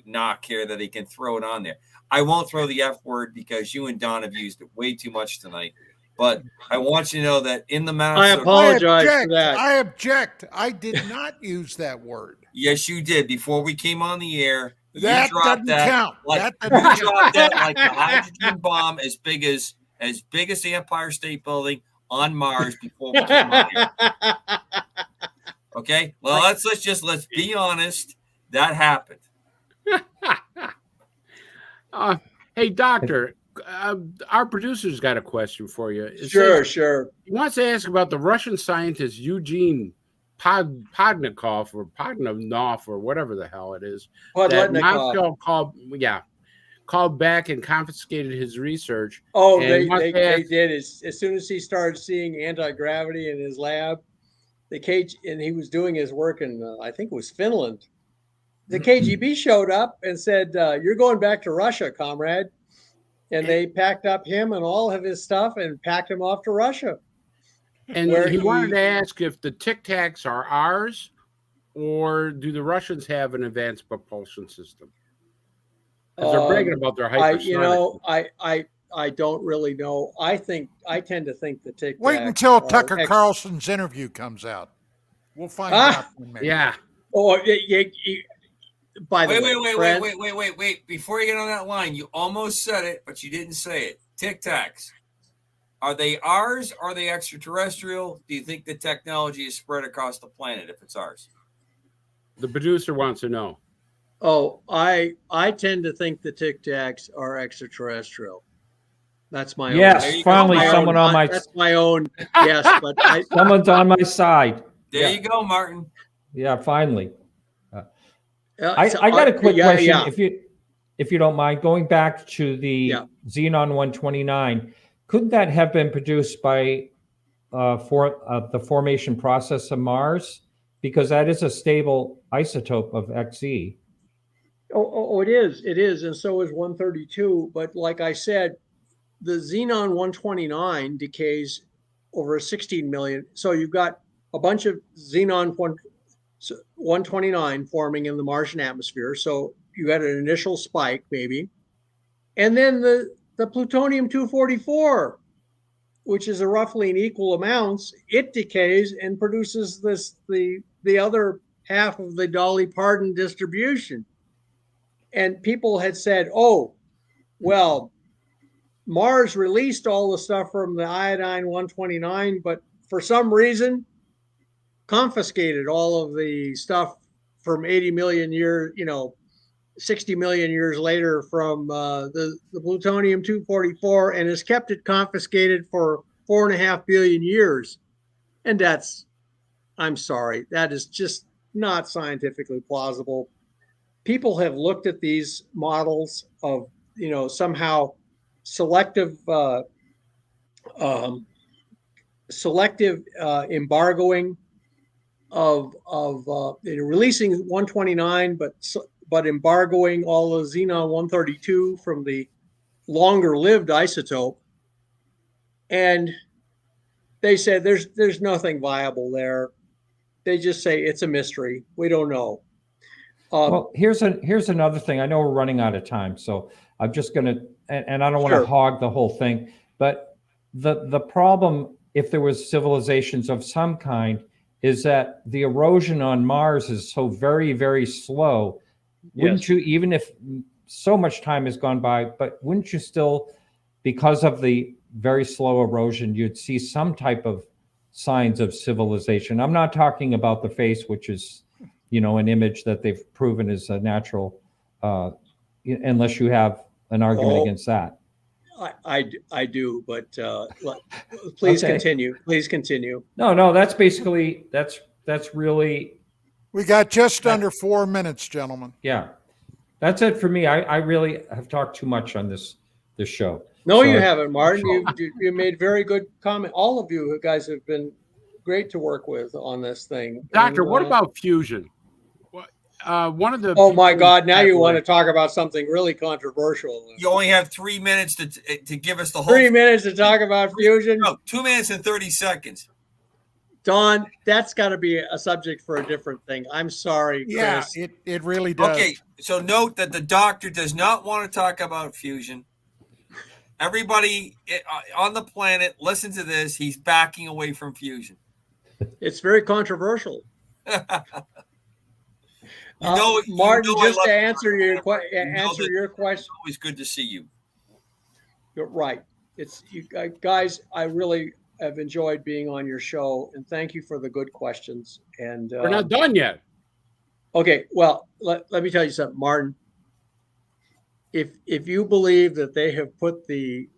knock here that he can throw it on there. I won't throw the F word because you and Don have used it way too much tonight. But I want you to know that in the math, I apologize for that. I object. I did not use that word. Yes, you did. Before we came on the air, that doesn't count. Like, you dropped that like the hydrogen bomb as big as the Empire State Building on Mars before we came on here. Okay, well let's be honest. That happened. Hey, Doctor, our producer's got a question for you. Sure. He wants to ask about the Russian scientist Eugene Podnikov or whatever the hell it is. That Moscow called back and confiscated his research. Oh, they did. As soon as he started seeing anti-gravity in his lab, and he was doing his work in, I think it was Finland. The KGB showed up and said, "You're going back to Russia, comrade." And they packed up him and all of his stuff and packed him off to Russia. And he wanted to ask if the Tic Tacs are ours, or do the Russians have an advanced propulsion system? Because they're bragging about their hypersonic. I don't really know. I tend to think the Tic Tacs. Wait until Tucker Carlson's interview comes out. We'll find out. Yeah. Oh, by the way, wait. Before you get on that line, you almost said it, but you didn't say it. Tic Tacs. Are they ours? Are they extraterrestrial? Do you think the technology is spread across the planet if it's ours? The producer wants to know. Oh, I tend to think the Tic Tacs are extraterrestrial. That's my own. Finally, someone on my. That's my own. Yes, but someone's on my side. There you go, Martin. Yeah, finally. I got a quick question, if you don't mind, going back to the Xenon 129. Couldn't that have been produced by the formation process of Mars? Because that is a stable isotope of Xe. Oh, it is, and so is 132. But like I said, the Xenon 129 decays over 16 million. So you've got a bunch of xenon 129 forming in the Martian atmosphere. So you had an initial spike, maybe. And then the plutonium 244, which is roughly in equal amounts, it decays and produces the other half of the Dolly Parton distribution. And people had said, oh, well, Mars released all the stuff from the iodine 129, but for some reason confiscated all of the stuff from 80 million years, 60 million years later from the plutonium 244, and has kept it confiscated for 4.5 billion years. And I'm sorry, that is just not scientifically plausible. People have looked at these models of, somehow selective embargoing of releasing 129, but embargoing all of xenon 132 from the longer lived isotope. And they said there's nothing viable there. They just say it's a mystery. We don't know. Well, here's another thing. I know we're running out of time, so I'm just going to, and I don't want Sure. to hog the whole thing, but the problem, if there was civilizations of some kind, is that the erosion on Mars is so very, very slow. Wouldn't you, even if so much time has gone by, but wouldn't you still, because of the very slow erosion, you'd see some type of signs of civilization? I'm not talking about the face, which is, an image that they've proven is a natural, unless you have an argument against that. I do, but please Okay. continue. Please continue. No, that's basically, that's really, We got just under 4 minutes, gentlemen. yeah. That's it for me. I really have talked too much on this show. No, So you haven't, Martin. You made very good comment. All of you guys have been great to work with on this thing. Doctor, And, what about fusion? One of the oh my God! Now you want to talk about something really controversial. You only have 3 minutes to give us the whole 3 minutes to talk about fusion. No, 2 minutes and 30 seconds. Don, that's got to be a subject for a different thing. I'm sorry, Chris. Yeah, it really does. Okay, so note that the doctor does not want to talk about fusion. Everybody on the planet, listen to this. He's backing away from fusion. It's very controversial. Martin, just to answer your question. It's always good to see you. You're right. It's you guys. I really have enjoyed being on your show, and thank you for the good questions. And we're not done yet. Okay, well, let me tell you something, Martin. If you believe that they have put the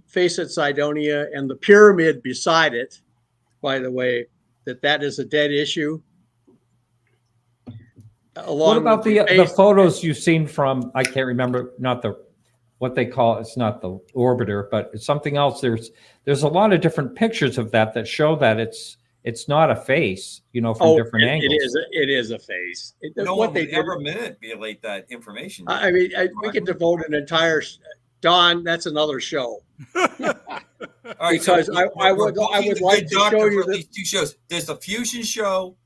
face at Cydonia and the pyramid beside it, by the way, that is a dead issue. What about the photos you've seen from, I can't remember, not what they call, it's not the orbiter, but it's something else. There's a lot of different pictures of that show that it's not a face, from different angles. It is a face. No one would ever manipulate that information. I mean, we could devote an entire, Don, that's another show. All right, because so I would like to show you these two shows. There's the Fusion show,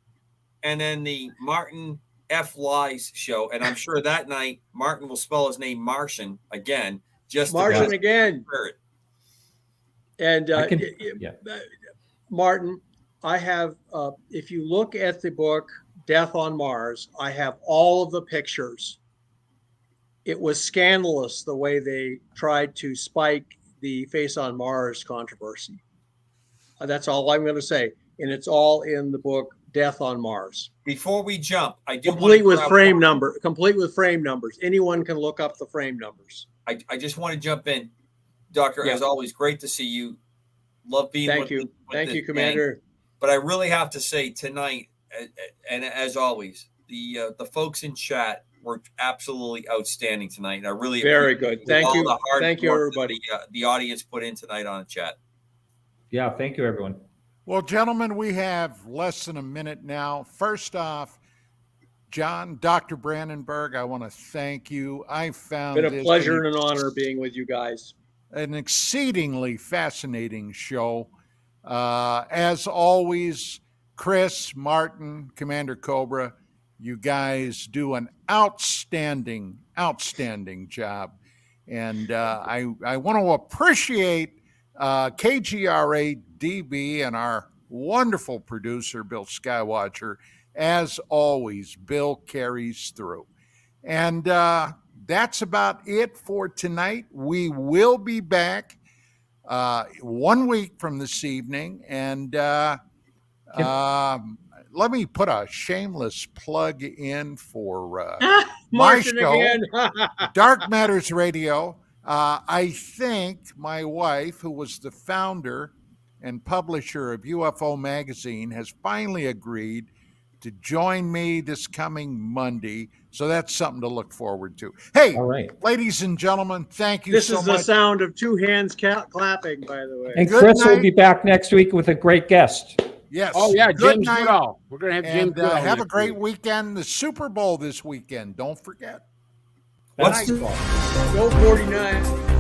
and then the Martin F. Lies show. And I'm sure that night Martin will spell his name Martian again. Martian again. And Martin, I have. If you look at the book Death on Mars, I have all of the pictures. It was scandalous the way they tried to spike the face on Mars controversy. That's all I'm going to say. And it's all in the book Death on Mars. Before we jump, I do complete with frame numbers. Anyone can look up the frame numbers. I just want to jump in. Doctor, as always, great to see you. Love being with you. Thank you, Commander. Thing. But I really have to say tonight, and as always, the folks in chat were absolutely outstanding tonight. And I really very good. Thank you. Thank you, everybody. The audience put in tonight on the chat. Yeah, thank you, everyone. Well, gentlemen, we have less than a minute now. First off, John, Dr. Brandenburg, I want to thank you. I found it a pleasure and an honor being with you guys. An exceedingly fascinating show. As always, Chris, Martin, Commander Cobra, you guys do an outstanding job. And I want to appreciate KGRA DB and our wonderful producer, Bill Skywatcher. As always, Bill carries through. And that's about it for tonight. We will be back 1 week from this evening. And let me put a shameless plug in for my show, Dark Matters Radio. I think my wife, who was the founder and publisher of UFO Magazine, has finally agreed to join me this coming Monday. So that's something to look forward to. Hey, all right, ladies and gentlemen, thank you so much. This is the sound of two hands clapping, by the way. and Good Chris will night. be back next week with a great guest. Yes. Oh yeah, Good James night. Goodall. We're gonna have James And Goodall. have a next great week. weekend. The Super Bowl this weekend. Don't forget. What's Good night. Go 49.